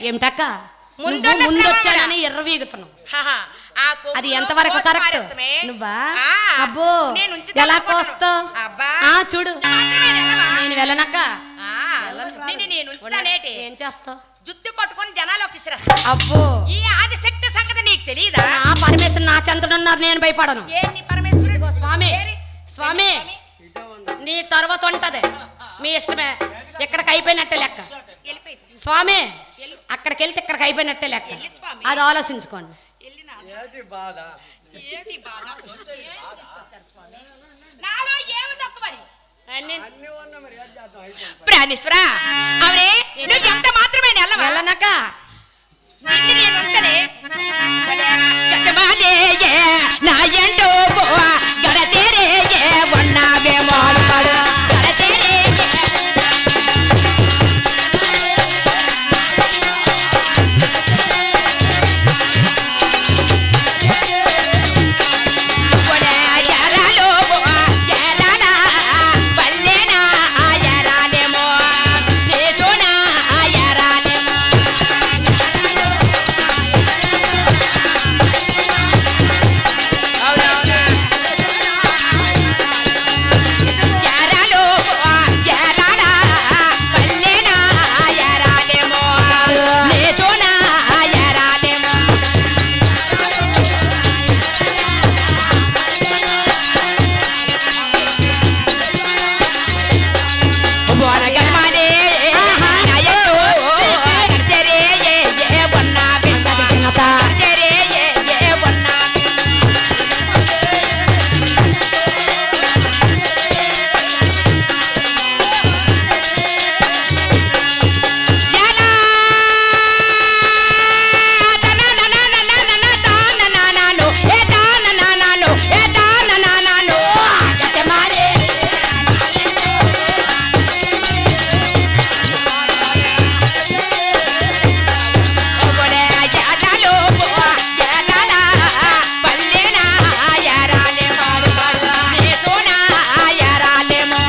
ఏమిటక్క ముందున్న ముందొచ్చానని ఎర్రవీగుతున్నావు హహ. ఆ కొమ్ములు అది ఎంతవరకు కోసి కరెక్ట్ పారేస్తమే. నువ్వా ఆ. అబ్బో నేను ఉంచుతాను ఎలా అనుకుంటున్నాను. కోస్తావు అబ్బా. చూడు మాత్రమే వెళ్ళవా? నేను వెళ్ళనక్క ఆ, నేను ఉంచుతానేటి ఏం చేస్తావు జుత్తు పట్టుకొని జనాలోకి విసిరేస్తా. అబ్బో ఈ ఆదిశక్తి సంగతి నీకు తెలియదా ఆ పరమేశ్వరు నా చెంతనున్నారు నేను భయపడను ఏంటి పరమేశ్వరుడు స్వామి ఏరి? స్వామి నీ తర్వాత ఉంటది మీ ఇష్టమే ఇక్కడికి అయిపోయినట్టే లెక్క వెళ్ళిపోయింది. స్వామి అక్కడికి వెళ్తే ఇక్కడికి అయిపోయినట్టే లెక్క వెళ్ళి స్వామి. అది ఆలోచించుకోండి వెళ్ళినా. ఏంటి బాధ ఏంటి బాధ? నాలో ఏమి తక్కువని అన్ని అన్ని ఉన్నా మరి ఏం చేద్దాం అయిపోయింది ప్రాణేశ్వరా అవునే నువ్వు ఎంత మాత్రమే వెళ్ళవా వెళ్ళనక్క నిన్ను నేను ఉంచనే. గజమాలే ఏ నా ఎండో గోవా గడతేరే ఏ ఉన్నావే మోడపడు గడతేరే ఒరే ఎరాలో ఎరాలా పల్లెనా ఎరాలేమో లేచోనా ఎరాలేమో ఎరాలో ఎరాలా పల్లెనా ఎరాలేమో లేచోనా ఎరాలేమో బోరగల్మాలే నాయో కర్జరే ఏ వన్నా బిందదినత కర్జరే ఏ వన్నా యాలా తననననననననననో ఏ తనననననో ఏ తనననననో గజమాలే ఒబడే యాదాలో యాదాలా పల్లెనా యారాలేమో లేసోనా యారాలేమో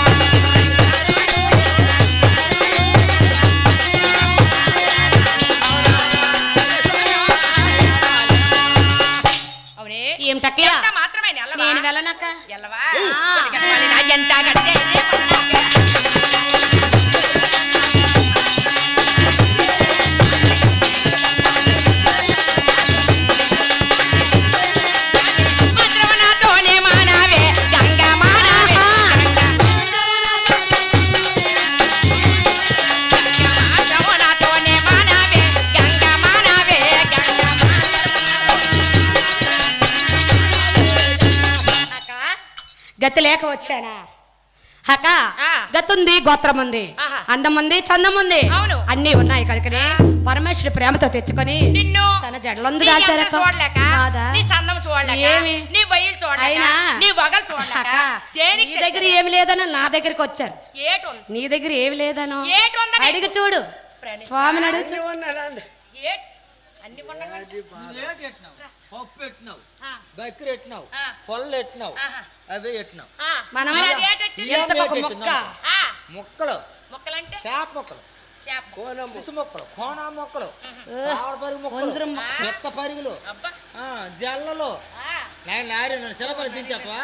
అవునే ఏమిటక్కయ్యా ఎంత మాత్రమే వెళ్ళవా నేను వెళ్ళనక్క వెళ్ళవా గజమాలి నా ఎంత గడిచేదే పన్నాక. మంత్రవనాతోనే మానవే గంగ మానవే మంత్రవనాతోనే మానవే గంగ మానవే గంగ గతి లేక వచ్చానా అక్క ఆ. గతుంది గోత్రం ఉంది ఆహా. అందం ఉంది చందం ఉంది అవును. అన్నీ ఉన్నాయి కనుకనే పరమేశ్వరుడు ప్రేమతో తెచ్చుకొని నిన్ను తన జడలందు నీ దాచారక్క. అందం చూడలేక కాదా? నీ సన్నం చూడలేక ఏమి? నీ వయ్యలు చూడలేక అయినా? నీ వగలు చూడలేక అక్క, దేనికి నీ దగ్గర ఏమి లేదనో నా దగ్గరికి వచ్చారు ఏటుంది నీ దగ్గర ఏమి లేదనో ఏటుందని అడిగి చూడు ప్రణీత. స్వామిని అడుగు చూడు. ఏట్ అన్ని పండుగ లేట్ ఎట్టినావు పప్పు పెట్టినావు ఆ. బక్కెర ఎట్టినావు ఆ. పొల్లు ఎట్టినావు ఆహా. అవే ఎట్టినావు మనం మరి అది ఏటెట్టి? ఎంతకొక మొక్క ఆ, మొక్కలు మొక్కలంటే చేప మొక్కలు చేప. పిసు మొక్కలు కోనా మొక్కలు సావడ పరుగు మొక్కలు వంజరం మెత్త పరుగులు అబ్బా జల్లలో ఆ, నన్ను శిలపలు దించప్పా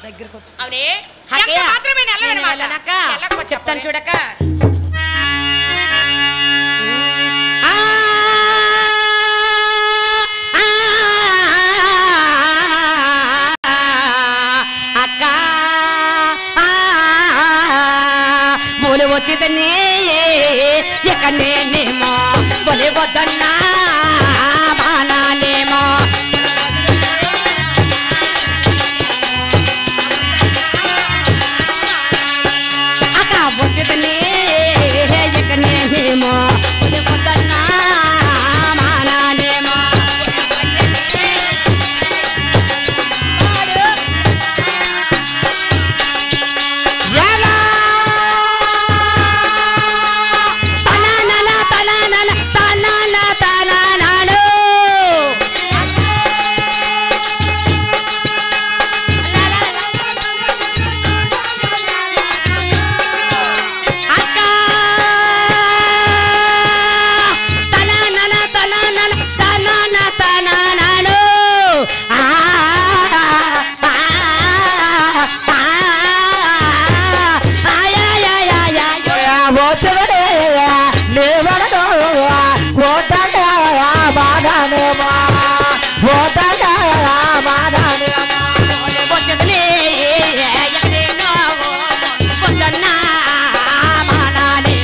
దగ్గరికి వచ్చి అవునే అక్కయ్య, ఎంత మాత్రమే నేను నెల్లవన్నమాట. వెళ్ళనక్క. వెళ్ళకపోతే చెప్తాను చూడక అక్క బోలి వచ్చిందని ఇక నేనేమో బోలి వద్దన్నా బానేమో అక్క వచ్చిందని ఇక నేనేమో బోలి వద్దన్నా మానేమో ఎలా తలనల తలనల తలనల తలనలు అక్క తలనల తలనల తలనల తలనలు ఆ వచ్చవడే లేవడో ఓటగా బాగానేమా ఓటగా బాగానేమా వచ్చేదిలే ఎక్కడేనో పొందన్నా మానాలి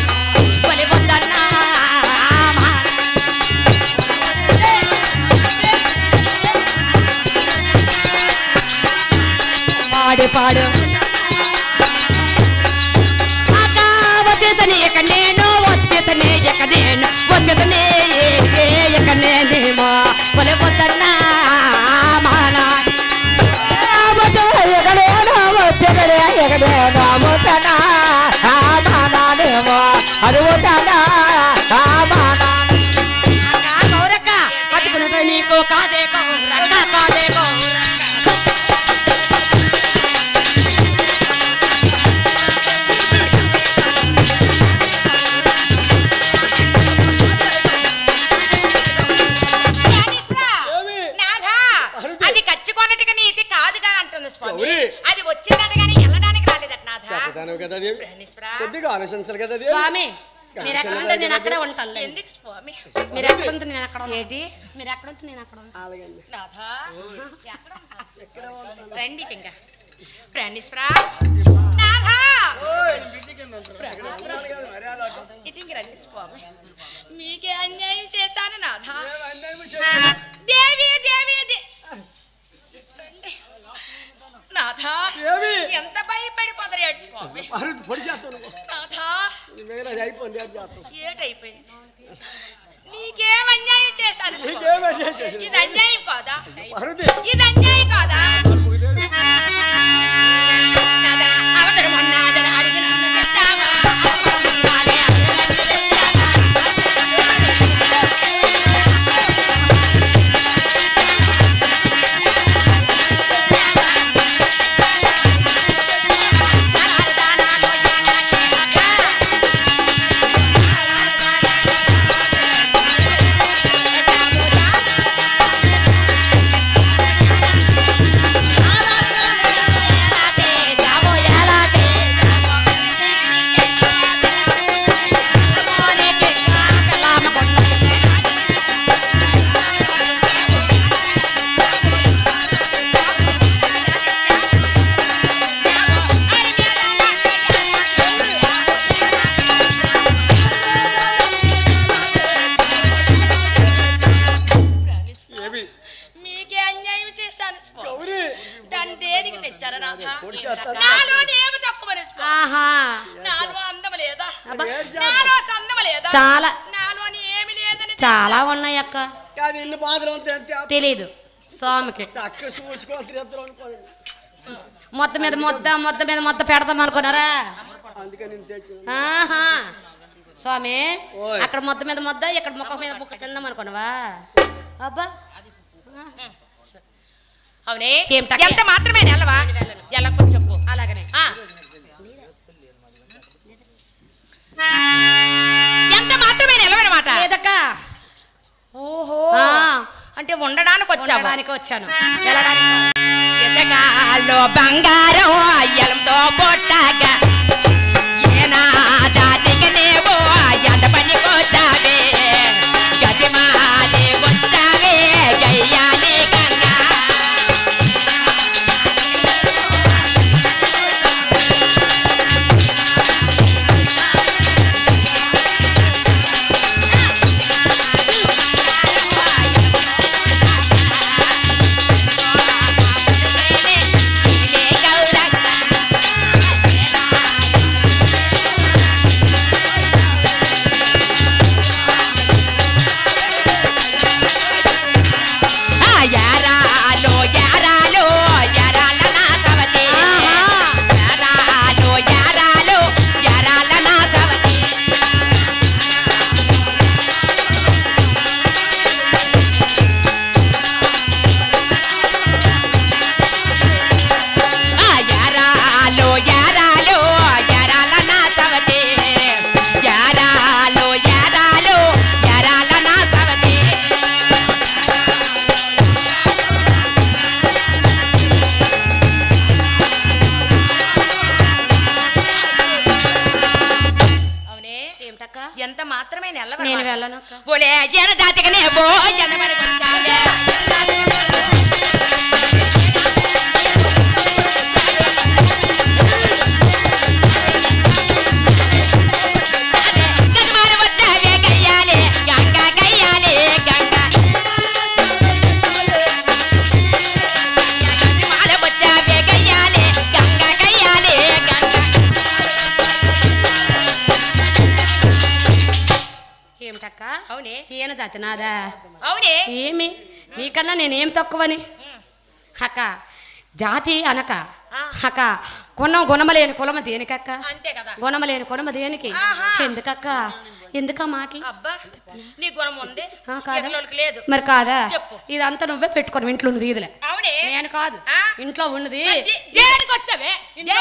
బలి పొందన్నా పాడు పాడు అక్క వచ్చేతని ఇక నేను వచ్చేతని ఇక నేను వచ్చేతని ఇక నేనేమో బలి పొందన్నా మానాలి ఎక్కడేనో వచ్చగడే ఎక్కడేనో ముతనా మానేమో అది ముతనా మానాలి గౌరక్క పచ్చుకున్నట్టు నీకు కాదే గౌరక్క కాదే గౌరక్క జ్ఞానేశ్వరా, నాథా, అది కచ్చుకొన్నట్టుగా నీతి కాదు కదా అంటుంది స్వామి. అది వచ్చిందట కానీ వెళ్ళడానికి రాలేదట నాథా. జ్ఞానేశ్వరా, కొద్దిగా ఆలోచించాలి కదా అది. స్వామి మీరు ఎక్కడ ఉంటే నేను అక్కడే ఉంటాను ఎందుకు స్వామి? మీరు ఎక్కడ ఉంటే నేను అక్కడ ఏంటి మీరు ఎక్కడ ఉంటే నేను అక్కడ ఉంటాను అలాగండి. నాథా, ఎక్కడ ఉంటావు? రండి ఇంకా జ్ఞానేశ్వరా, నాథా, ఇటింగ్ రండి స్వామి. మీకే అన్యాయం చేశాను నాథా. దేవి దేవి నాథా, దేవి. ఎంత భయపడిపోతారు ఏడు స్వామి. అరుదు పొడి చేస్తాను నాథా, మిగతా అది అయిపోయింది అది చేస్తాం. ఏటైపోయింది? నీకేం అన్యాయం చేశాను స్వామి? నీకేం అన్యాయం చేశాను? ఇది అన్యాయం కాదా? అరుది ఇది అన్యాయం కాదా? నాథా, అవసరమన్నాదని అడిగినందుకు తెచ్చావా? అవసరమన్నాడే అడిగినందుకు తెచ్చావా? గౌరీ దాన్ని దేనికి తెచ్చారా నాథ? పొడిచేస్తా. నాలోని ఏమి తక్కువ ఆహా నాలో అందం లేదా? అబ్బా. నాలో అందం లేదా? చాలా నాలోని ఏమి లేదని చాలా ఉన్నాయి అక్క కాదు ఇన్ని బాధలు అంతే అంతే తెలీదు స్వామికి చక్క చూసుకోవాలి తిరుగుతారు అనుకోండి మొత్తం మీద మొత్తం పెడతాం అనుకున్నారా? అందుకని నేను తెచ్చాను ఆహా స్వామి ఓయ్. అక్కడ మొత్తం మీద ఇక్కడ ముఖం మీద ముక్క తిందాం అనుకున్నావా? అబ్బా అవునే ఏం టక్కే? ఎంత మాత్రమే నెలవా? ఎల్లకొని చెప్పు. అలాగనే ఎంత మాత్రమే నెలవనమాట లేదక్క ఓహో ఆ. అంటే ఉండడానికి వచ్చావా? ఉండడానికి వచ్చాను వెళ్ళడానికి కాదు. ఇసకాలో బంగారం ఎలంతో పొట్టగా ఏనా జాతికి నేవో ఎంత పనికొచ్చావే గతిమాలి వచ్చావే గయ్యాలి గంగా యారాలో యారాలో యారాల నా సవతి యారాలో యారాలో యారాల నా సవతి యారాలో యారాలో యారాల నా సవతి యారాలో యారాలో యారాల నా సవతి అవునే ఏమిటక్క ఎంత మాత్రమే నెలవ నేను వెళ్ళను అక్క బోలే జన జాతికనే బో జన మరి వచ్చావే గగమాల వచ్చావే గయ్యాలే గంగా గయ్యాలే గంగా గగమాల వచ్చావే గయ్యాలే గంగా గయ్యాలే గంగా ఏమిటక్క అవునే ఈయన జాతి నాదా అవునే ఏమి నీకన్నా నేనేం తక్కువని అక్క జాతి అనక అక్క గుణమలేని కులమ దేనికక్క అంతే కదా గుణమలేని కులమ దేనికి ఆహా. ఎందుకక్క ఎందుక మాటలు అబ్బా నీ గుణం ఉంది ఆ, కాదా? ఇతరులకు లేదు మరి కాదా చెప్పు. ఇదంతా నువ్వే పెట్టుకోను ఇంట్లో ఉన్నది ఈదులే అవునే నేను కాదు ఆ? ఇంట్లో ఉన్నది దేనికి వచ్చావే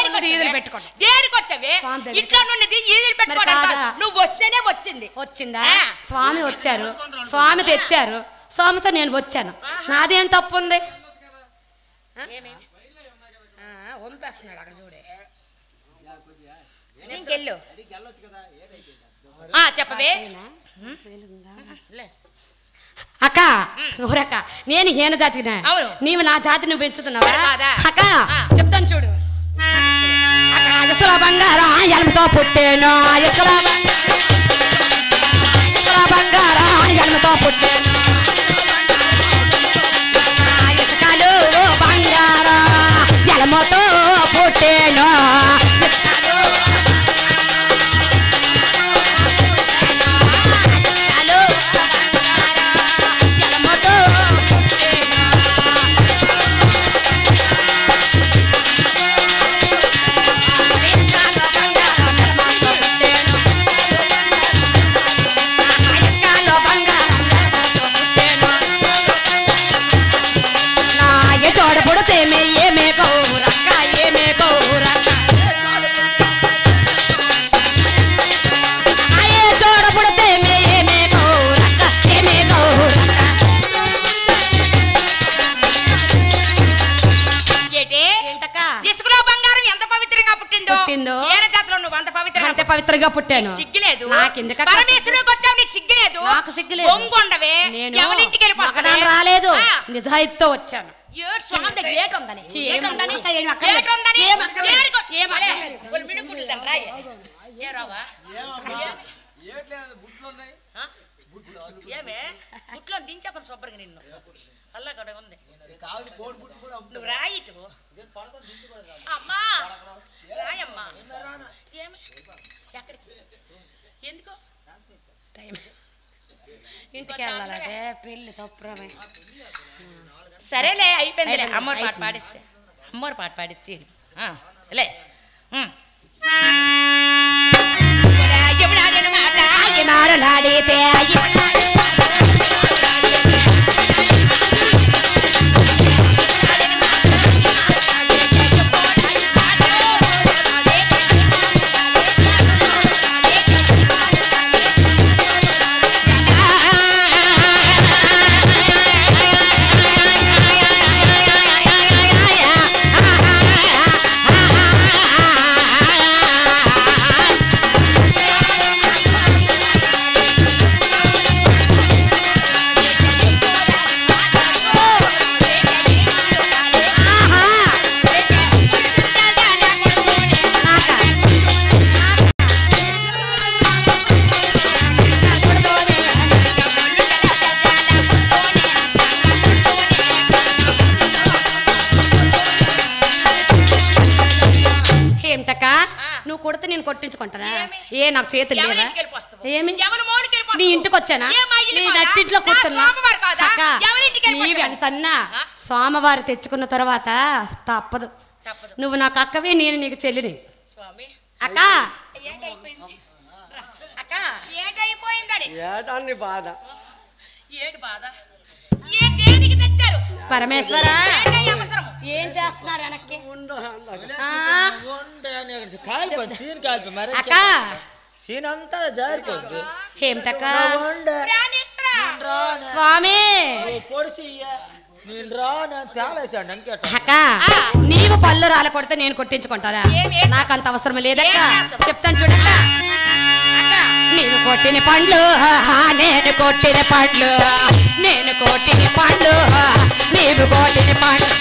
ఉన్నది ఈదులు పెట్టుకోను దేనికి వచ్చావే స్వామి దగ్గరికి. ఇంట్లో నుండి ఈదులు పెట్టుకోవడం కాదా? కాదు. నువ్వు వస్తేనే వచ్చింది వచ్చిందా ఆ. స్వామి వచ్చారు స్వామి తెచ్చారు స్వామితో నేను వచ్చాను నాదేం తప్పు ఉంది వంపేస్తున్నాడు అక్కడ చూడే ఇంకెళ్ళు చెప్పవే అక్క ఊరక్క నేను హీన జాతినా అవును. నీవు నా జాతిని పెంచుతున్నావా మరి కాదా? అక్క ఆ. చెప్తాను చూడు అక్క ఇసుల బంగారం ఎలుముతో పుట్టేను ఇసుల బంగారం ఎలుముతో పుట్టేను ఇసుకలు బంగారం ఎలుముతో పుట్టేను ఇసుకలో బంగారం ఎంత పవిత్రంగా పుట్టిందో ఏన జాతిలో నువ్వు అంత అంతే పవిత్రంగా పుట్టాను సిగ్గులేదు నాకెందుకక్క? పరమేశ్వరుడికి వచ్చావు నీకు సిగ్గులేదు నాకు సిగ్గులేదు. బొంగుండవే నేను ఎవరింటికి వెళ్ళిపోతావే? రాలేదు ఆ. నిజాయితీతో వచ్చాను ఏడు స్వామి దగ్గర గేట్ ఉందని ఏం గేట్ ఉందని అక్క, ఏం అక్కర్లేదు. గేట్ ఉందని ఏం అక్కర్లేదు. గేటుకో. ఏం భలే, అక్కర్లేదు. వాళ్ళు మినుగుడ్లు తినరా? ఏ రావా ఏమే గుట్లో దించేపని శుభ్రంగా నిన్ను అల్లా కూడా ఉంది నువ్వు రాయిటు అమ్మా రాయమ్మా ఏమి ఎక్కడికి ఎందుకో టైం ఇంటికి వెళ్ళాలంటే పెళ్ళి తప్పురమే సరేలే అయిపోయింది అమ్మోరు పాట పాడిస్తే అమ్మోరు పాట పాడిస్తే లే మారలాడితే నువ్వు కొడితే నేను కొట్టించుకుంటానా ఏ నాకు చేతులు లేదా ఏమి నీ ఇంటికి వచ్చానా నీ నట్టింట్లో కూర్చున్నా నీవి ఎంతన్నా సోమవారం తెచ్చుకున్న తర్వాత తప్పదు నువ్వు నాకు అక్కవే నేను నీకు చెల్లిని అక్క అక్క ఏటాన్ని బాధ పరమేశ్వర ఏం చేస్తున్నారు వెనక్కి అక్క అంతా జారిపోద్ది ఏమిటక్క స్వామి అక్క నీవు పళ్ళు రాల కొడితే నేను కొట్టించుకుంటారా నాకంత అవసరం లేదక్క చెప్తాను చూడక్క నేను కొట్టిన పండ్లు నేను కొట్టిన పండ్లు నేను కొట్టిన పండ్లు నీవు కొట్టిన పండ్లు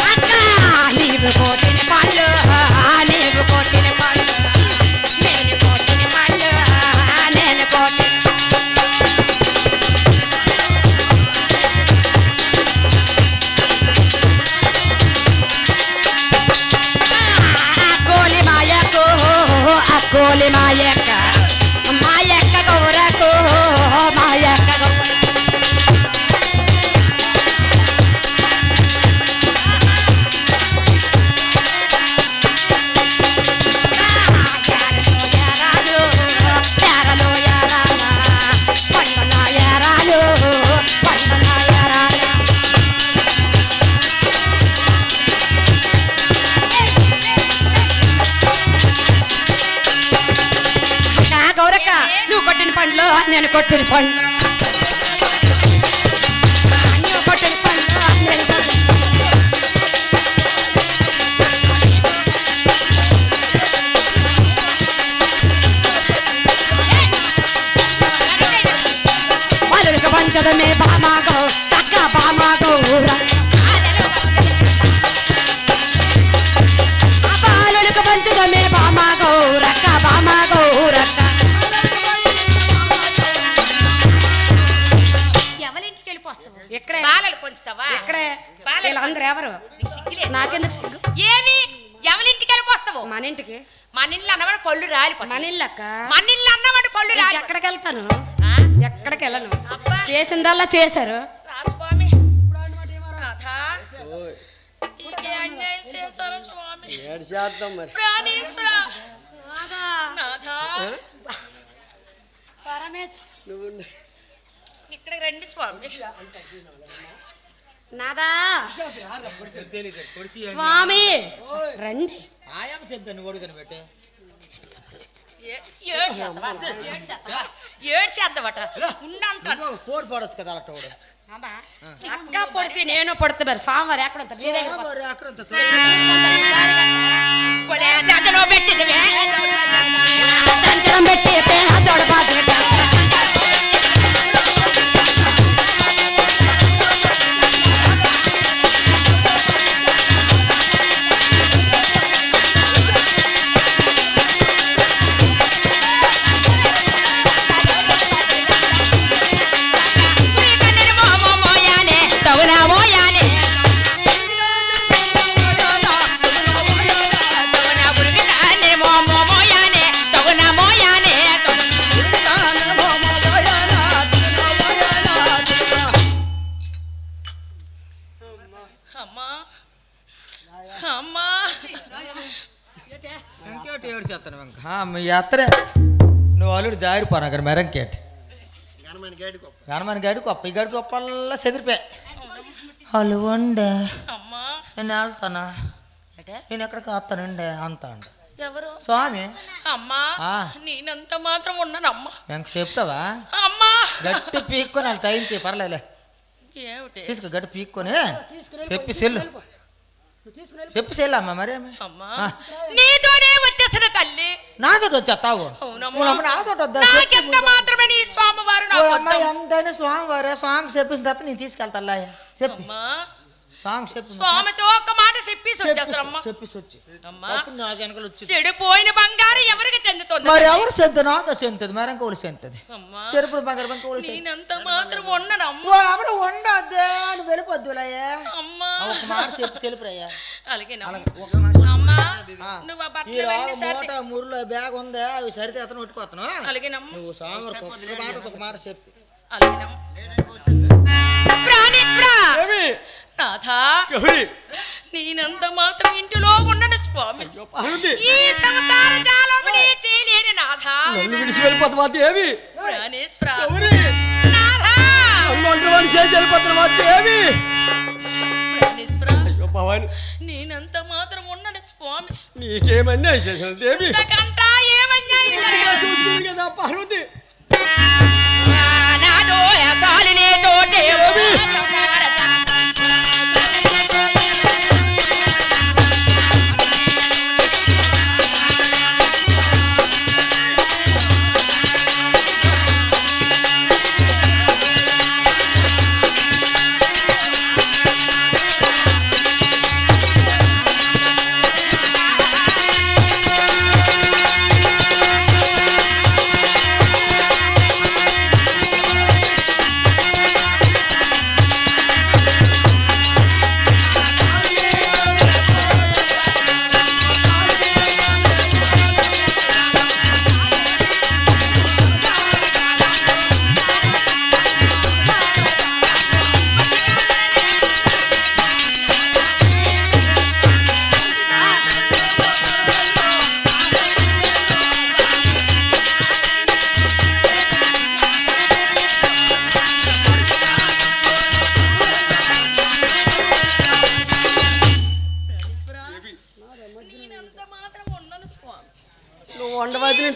అక్క నీవు కొట్టిన పండ్లు నీవు కొట్టిన పండ్లు నేను కొట్టిన పండ్లు నేను కొట్టిన కోలి మాయక్క మాయక్క గౌరకు మాయక్క గౌర నేను కొట్టిన పండ్లు నువ్వు కొట్టిన పండ్లు నేను వాళ్ళకి పంచడమే బామాగో తగ్గ బామాగౌర బాలులకు పంచడమే బామాగౌరక్క బామాగౌరక్క ఎక్కడే బాలలు పంచుతావా ఎక్కడే వీళ్ళందరూ ఎవరు నాకెందుకు సిగ్గు ఏమి ఎవరింటికి వెళ్ళిపోస్తావు మన ఇంటికి మన ఇల్లు అన్నవాడు పళ్ళు రాలిపోతాయి మన ఇల్లు అక్క మన ఇల్లు అన్నవాడు పళ్ళు రాలి ఎక్కడికి వెళ్తాను ఎక్కడికి వెళ్ళను చేసిందల్లా చేశారు స్వామి అన్యాయం చేశారు స్వామి ఏడు చేద్దాం మరి ప్రాణేశ్వర నువ్వు ఇక్కడికి రండి స్వామి నాదా స్వామి రండి ఏడ్చేద్దామట ఉన్నంత కోడి పడచ్చు కదా అట్ట అక్క పొడిసి నేను పడుతున్నారు స్వామివారు ఎక్కడ పెట్టింది మీ ఎత్తరే నువ్వు ఆల్రెడీ జారిపోను అక్కడ మెరంకేటి గణమని గాడి గొప్ప ఈ గడి గొప్పల్లా చెదిరిపోయా వాళ్ళు వండే నేను వెళ్తానా నేను ఎక్కడికి వస్తానండి అంత అండి ఎవరు స్వామి అమ్మా నేనంత మాత్రం ఉన్నాను అమ్మా వెంక చెప్తావా అమ్మా గట్టి పీక్కొని వాళ్ళు టైం చేయి పర్లేదులే తీసుకో గట్టి పీక్కొని చెప్పి సెల్లు చెప్పి సెల్లు అమ్మ మరేమి నీతోనే వచ్చేసిన తల్లి నాతో వచ్చేస్తావు నాతో మాత్రమే నీ స్వామివారు ఎంతైనా స్వామివారే స్వామి చెప్పిన తర్వాత నేను తీసుకెళ్తా చెప్పి సాంగ్ చెప్పి స్వామితో ఒక మాట చెప్పేసి వచ్చేస్తారమ్మా చెప్పేసి వచ్చి చెడిపోయిన బంగారం ఎవరికి చెందుతుంది మరి ఎవరు చెందుతుంది నాతో చెందుతుంది మరి ఇంకోళ్ళు చెందుతుంది చెరుపుడు బంగారు నేనంత మాత్రం ఉండనమ్మా ఎవరు ఉండద్దే అని వెళ్ళిపోద్దులయ్యా అమ్మా ఒక మాట చెప్పి చెలుపురయ్యా అలాగే మురులో బ్యాగ్ ఉందా అవి సరితే అతను ఉట్టుకోతాను అలాగేనమ్మా నువ్వు సాంబార్ ఒక మాట చెప్పి నేనంత మాత్రం ఇంటిలో ఉండను స్వామి ఈ సంసార జాలముని చేయలేని నాథ విడిచి వెళ్ళిపోతావా దేవి నేనంత మాత్రం ఉండను స్వామి నీకేమన్నా దేవి ఏమన్యాయం చూసుకుంది కదా పార్వతి నాదో సాలినే తోటే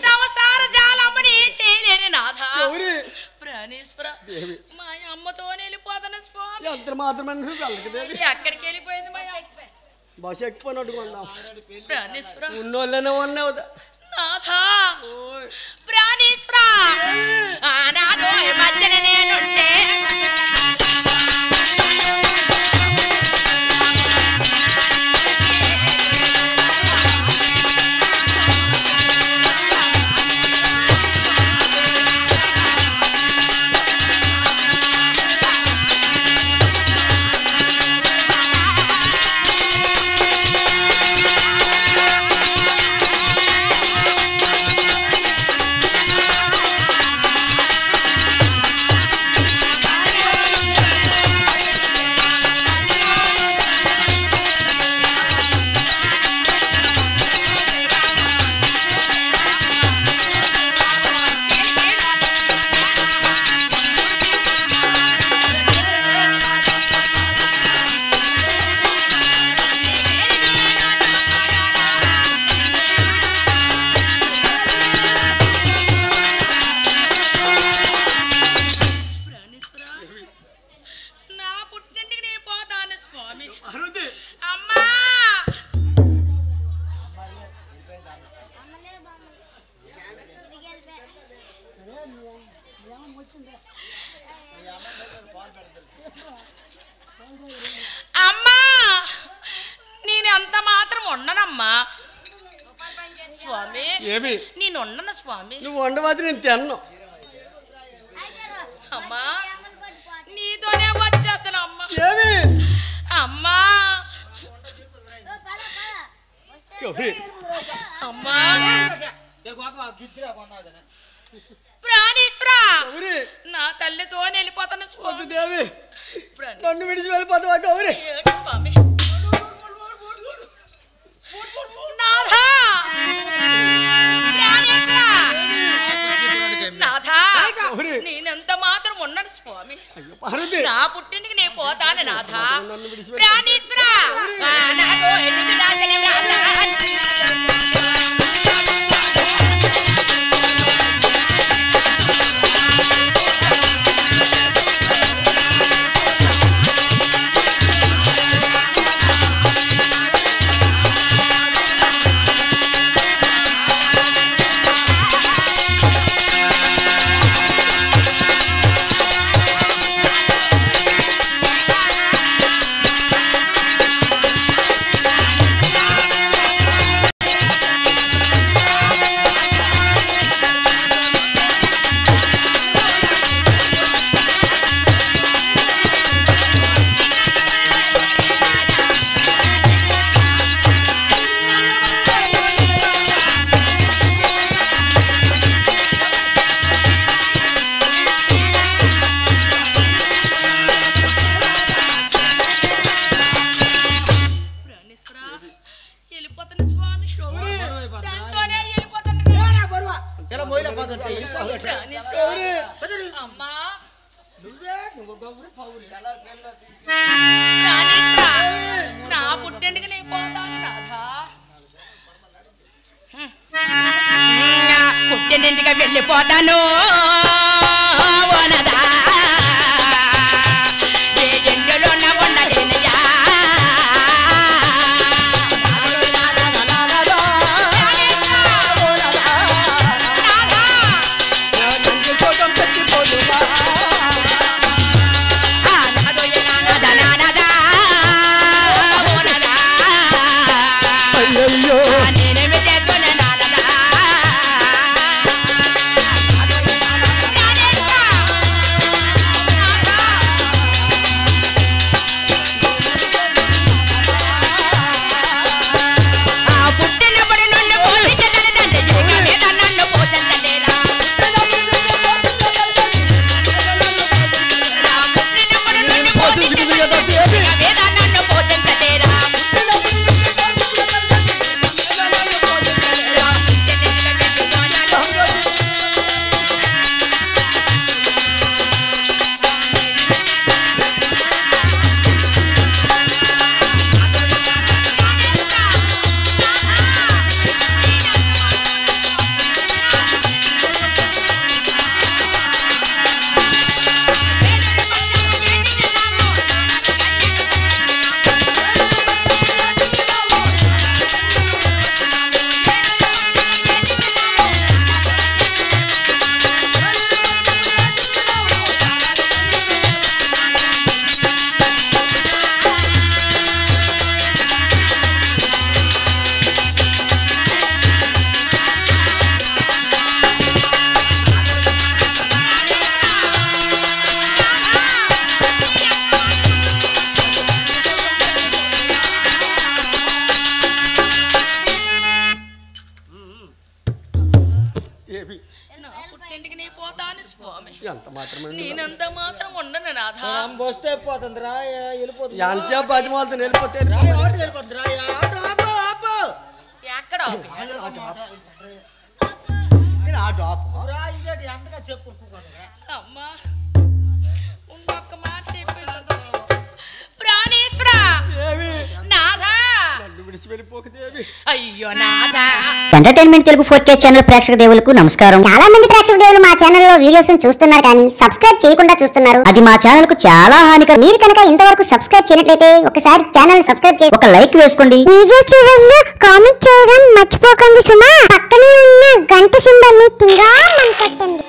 సంసార జాలముని చేయలేని నాథ ప్రాణేశ్వర మా అమ్మతో వెళ్ళిపోతాను స్వామి ఎంత మాత్రమే ఎక్కడికి వెళ్ళిపోయింది మా బస్ ఎక్కిపోయినట్టుకున్నా ప్రాణేశ్వర ఉన్నోళ్ళనే ఉన్నావు నాథ ప్రాణేశ్వర నాదో మధ్యన నేనుంటే అమ్మా నేను అంత మాత్రం ఉండనమ్మా స్వామి నేను ఉండను స్వామి నువ్వు వండవద్దు నేను తిన్ను అమ్మా నీతోనే వచ్చేస్తాను అమ్మా అమ్మా అమ్మా ప్రాణేశ్వర నా తల్లితో వెళ్ళిపోతాను దేవి నన్ను విడిచి వెళ్ళిపోతావా గౌరీ స్వామి నాథా నేనెంత మాత్రం ఉన్నాను స్వామి నా పుట్టింటికి నేను పోతాను నాథ ప్రాణేశ్వర నాతో ఎదుగు రాజని నా పుట్టింటికి నేను పోతాను రాధా పుట్టింటికి వెళ్ళిపోతాను ఓనదా ఏ ఎండులో ఉండలేనయ్యా నేనంత మాత్రం ఉండను రాధా వస్తే పోతుంది రా వెళ్ళిపోతుంది ఎంతసేపు అది వాళ్ళతో వెళ్ళిపోతే వెళ్ళిపోతుంది రా ఎక్కడ చెప్పు అమ్మా ఒక్క మాట చెప్పేసి ప్రాణేశ్వర నాథా అయ్యో నాథా ఎంటర్టైన్మెంట్ తెలుగు 4K ఛానల్ ప్రేక్షక దేవులకు నమస్కారం. చాలా మంది ప్రేక్షక దేవులు మా ఛానల్లో వీడియోస్ చూస్తున్నారు కానీ సబ్స్క్రైబ్ చేయకుండా చూస్తున్నారు. అది మా ఛానల్ కు చాలా హానికరం. మీరు కనుక ఇంతవరకు సబ్స్క్రైబ్ చేయనట్లయితే ఒకసారి ఛానల్ సబ్స్క్రైబ్ చేసి ఒక లైక్ వేసుకోండి. వీడియో చివరిలో కామెంట్ చేయడం మర్చిపోకండి సుమా. పక్కనే ఉన్న గంట సింబల్ ని తింగా కొట్టండి.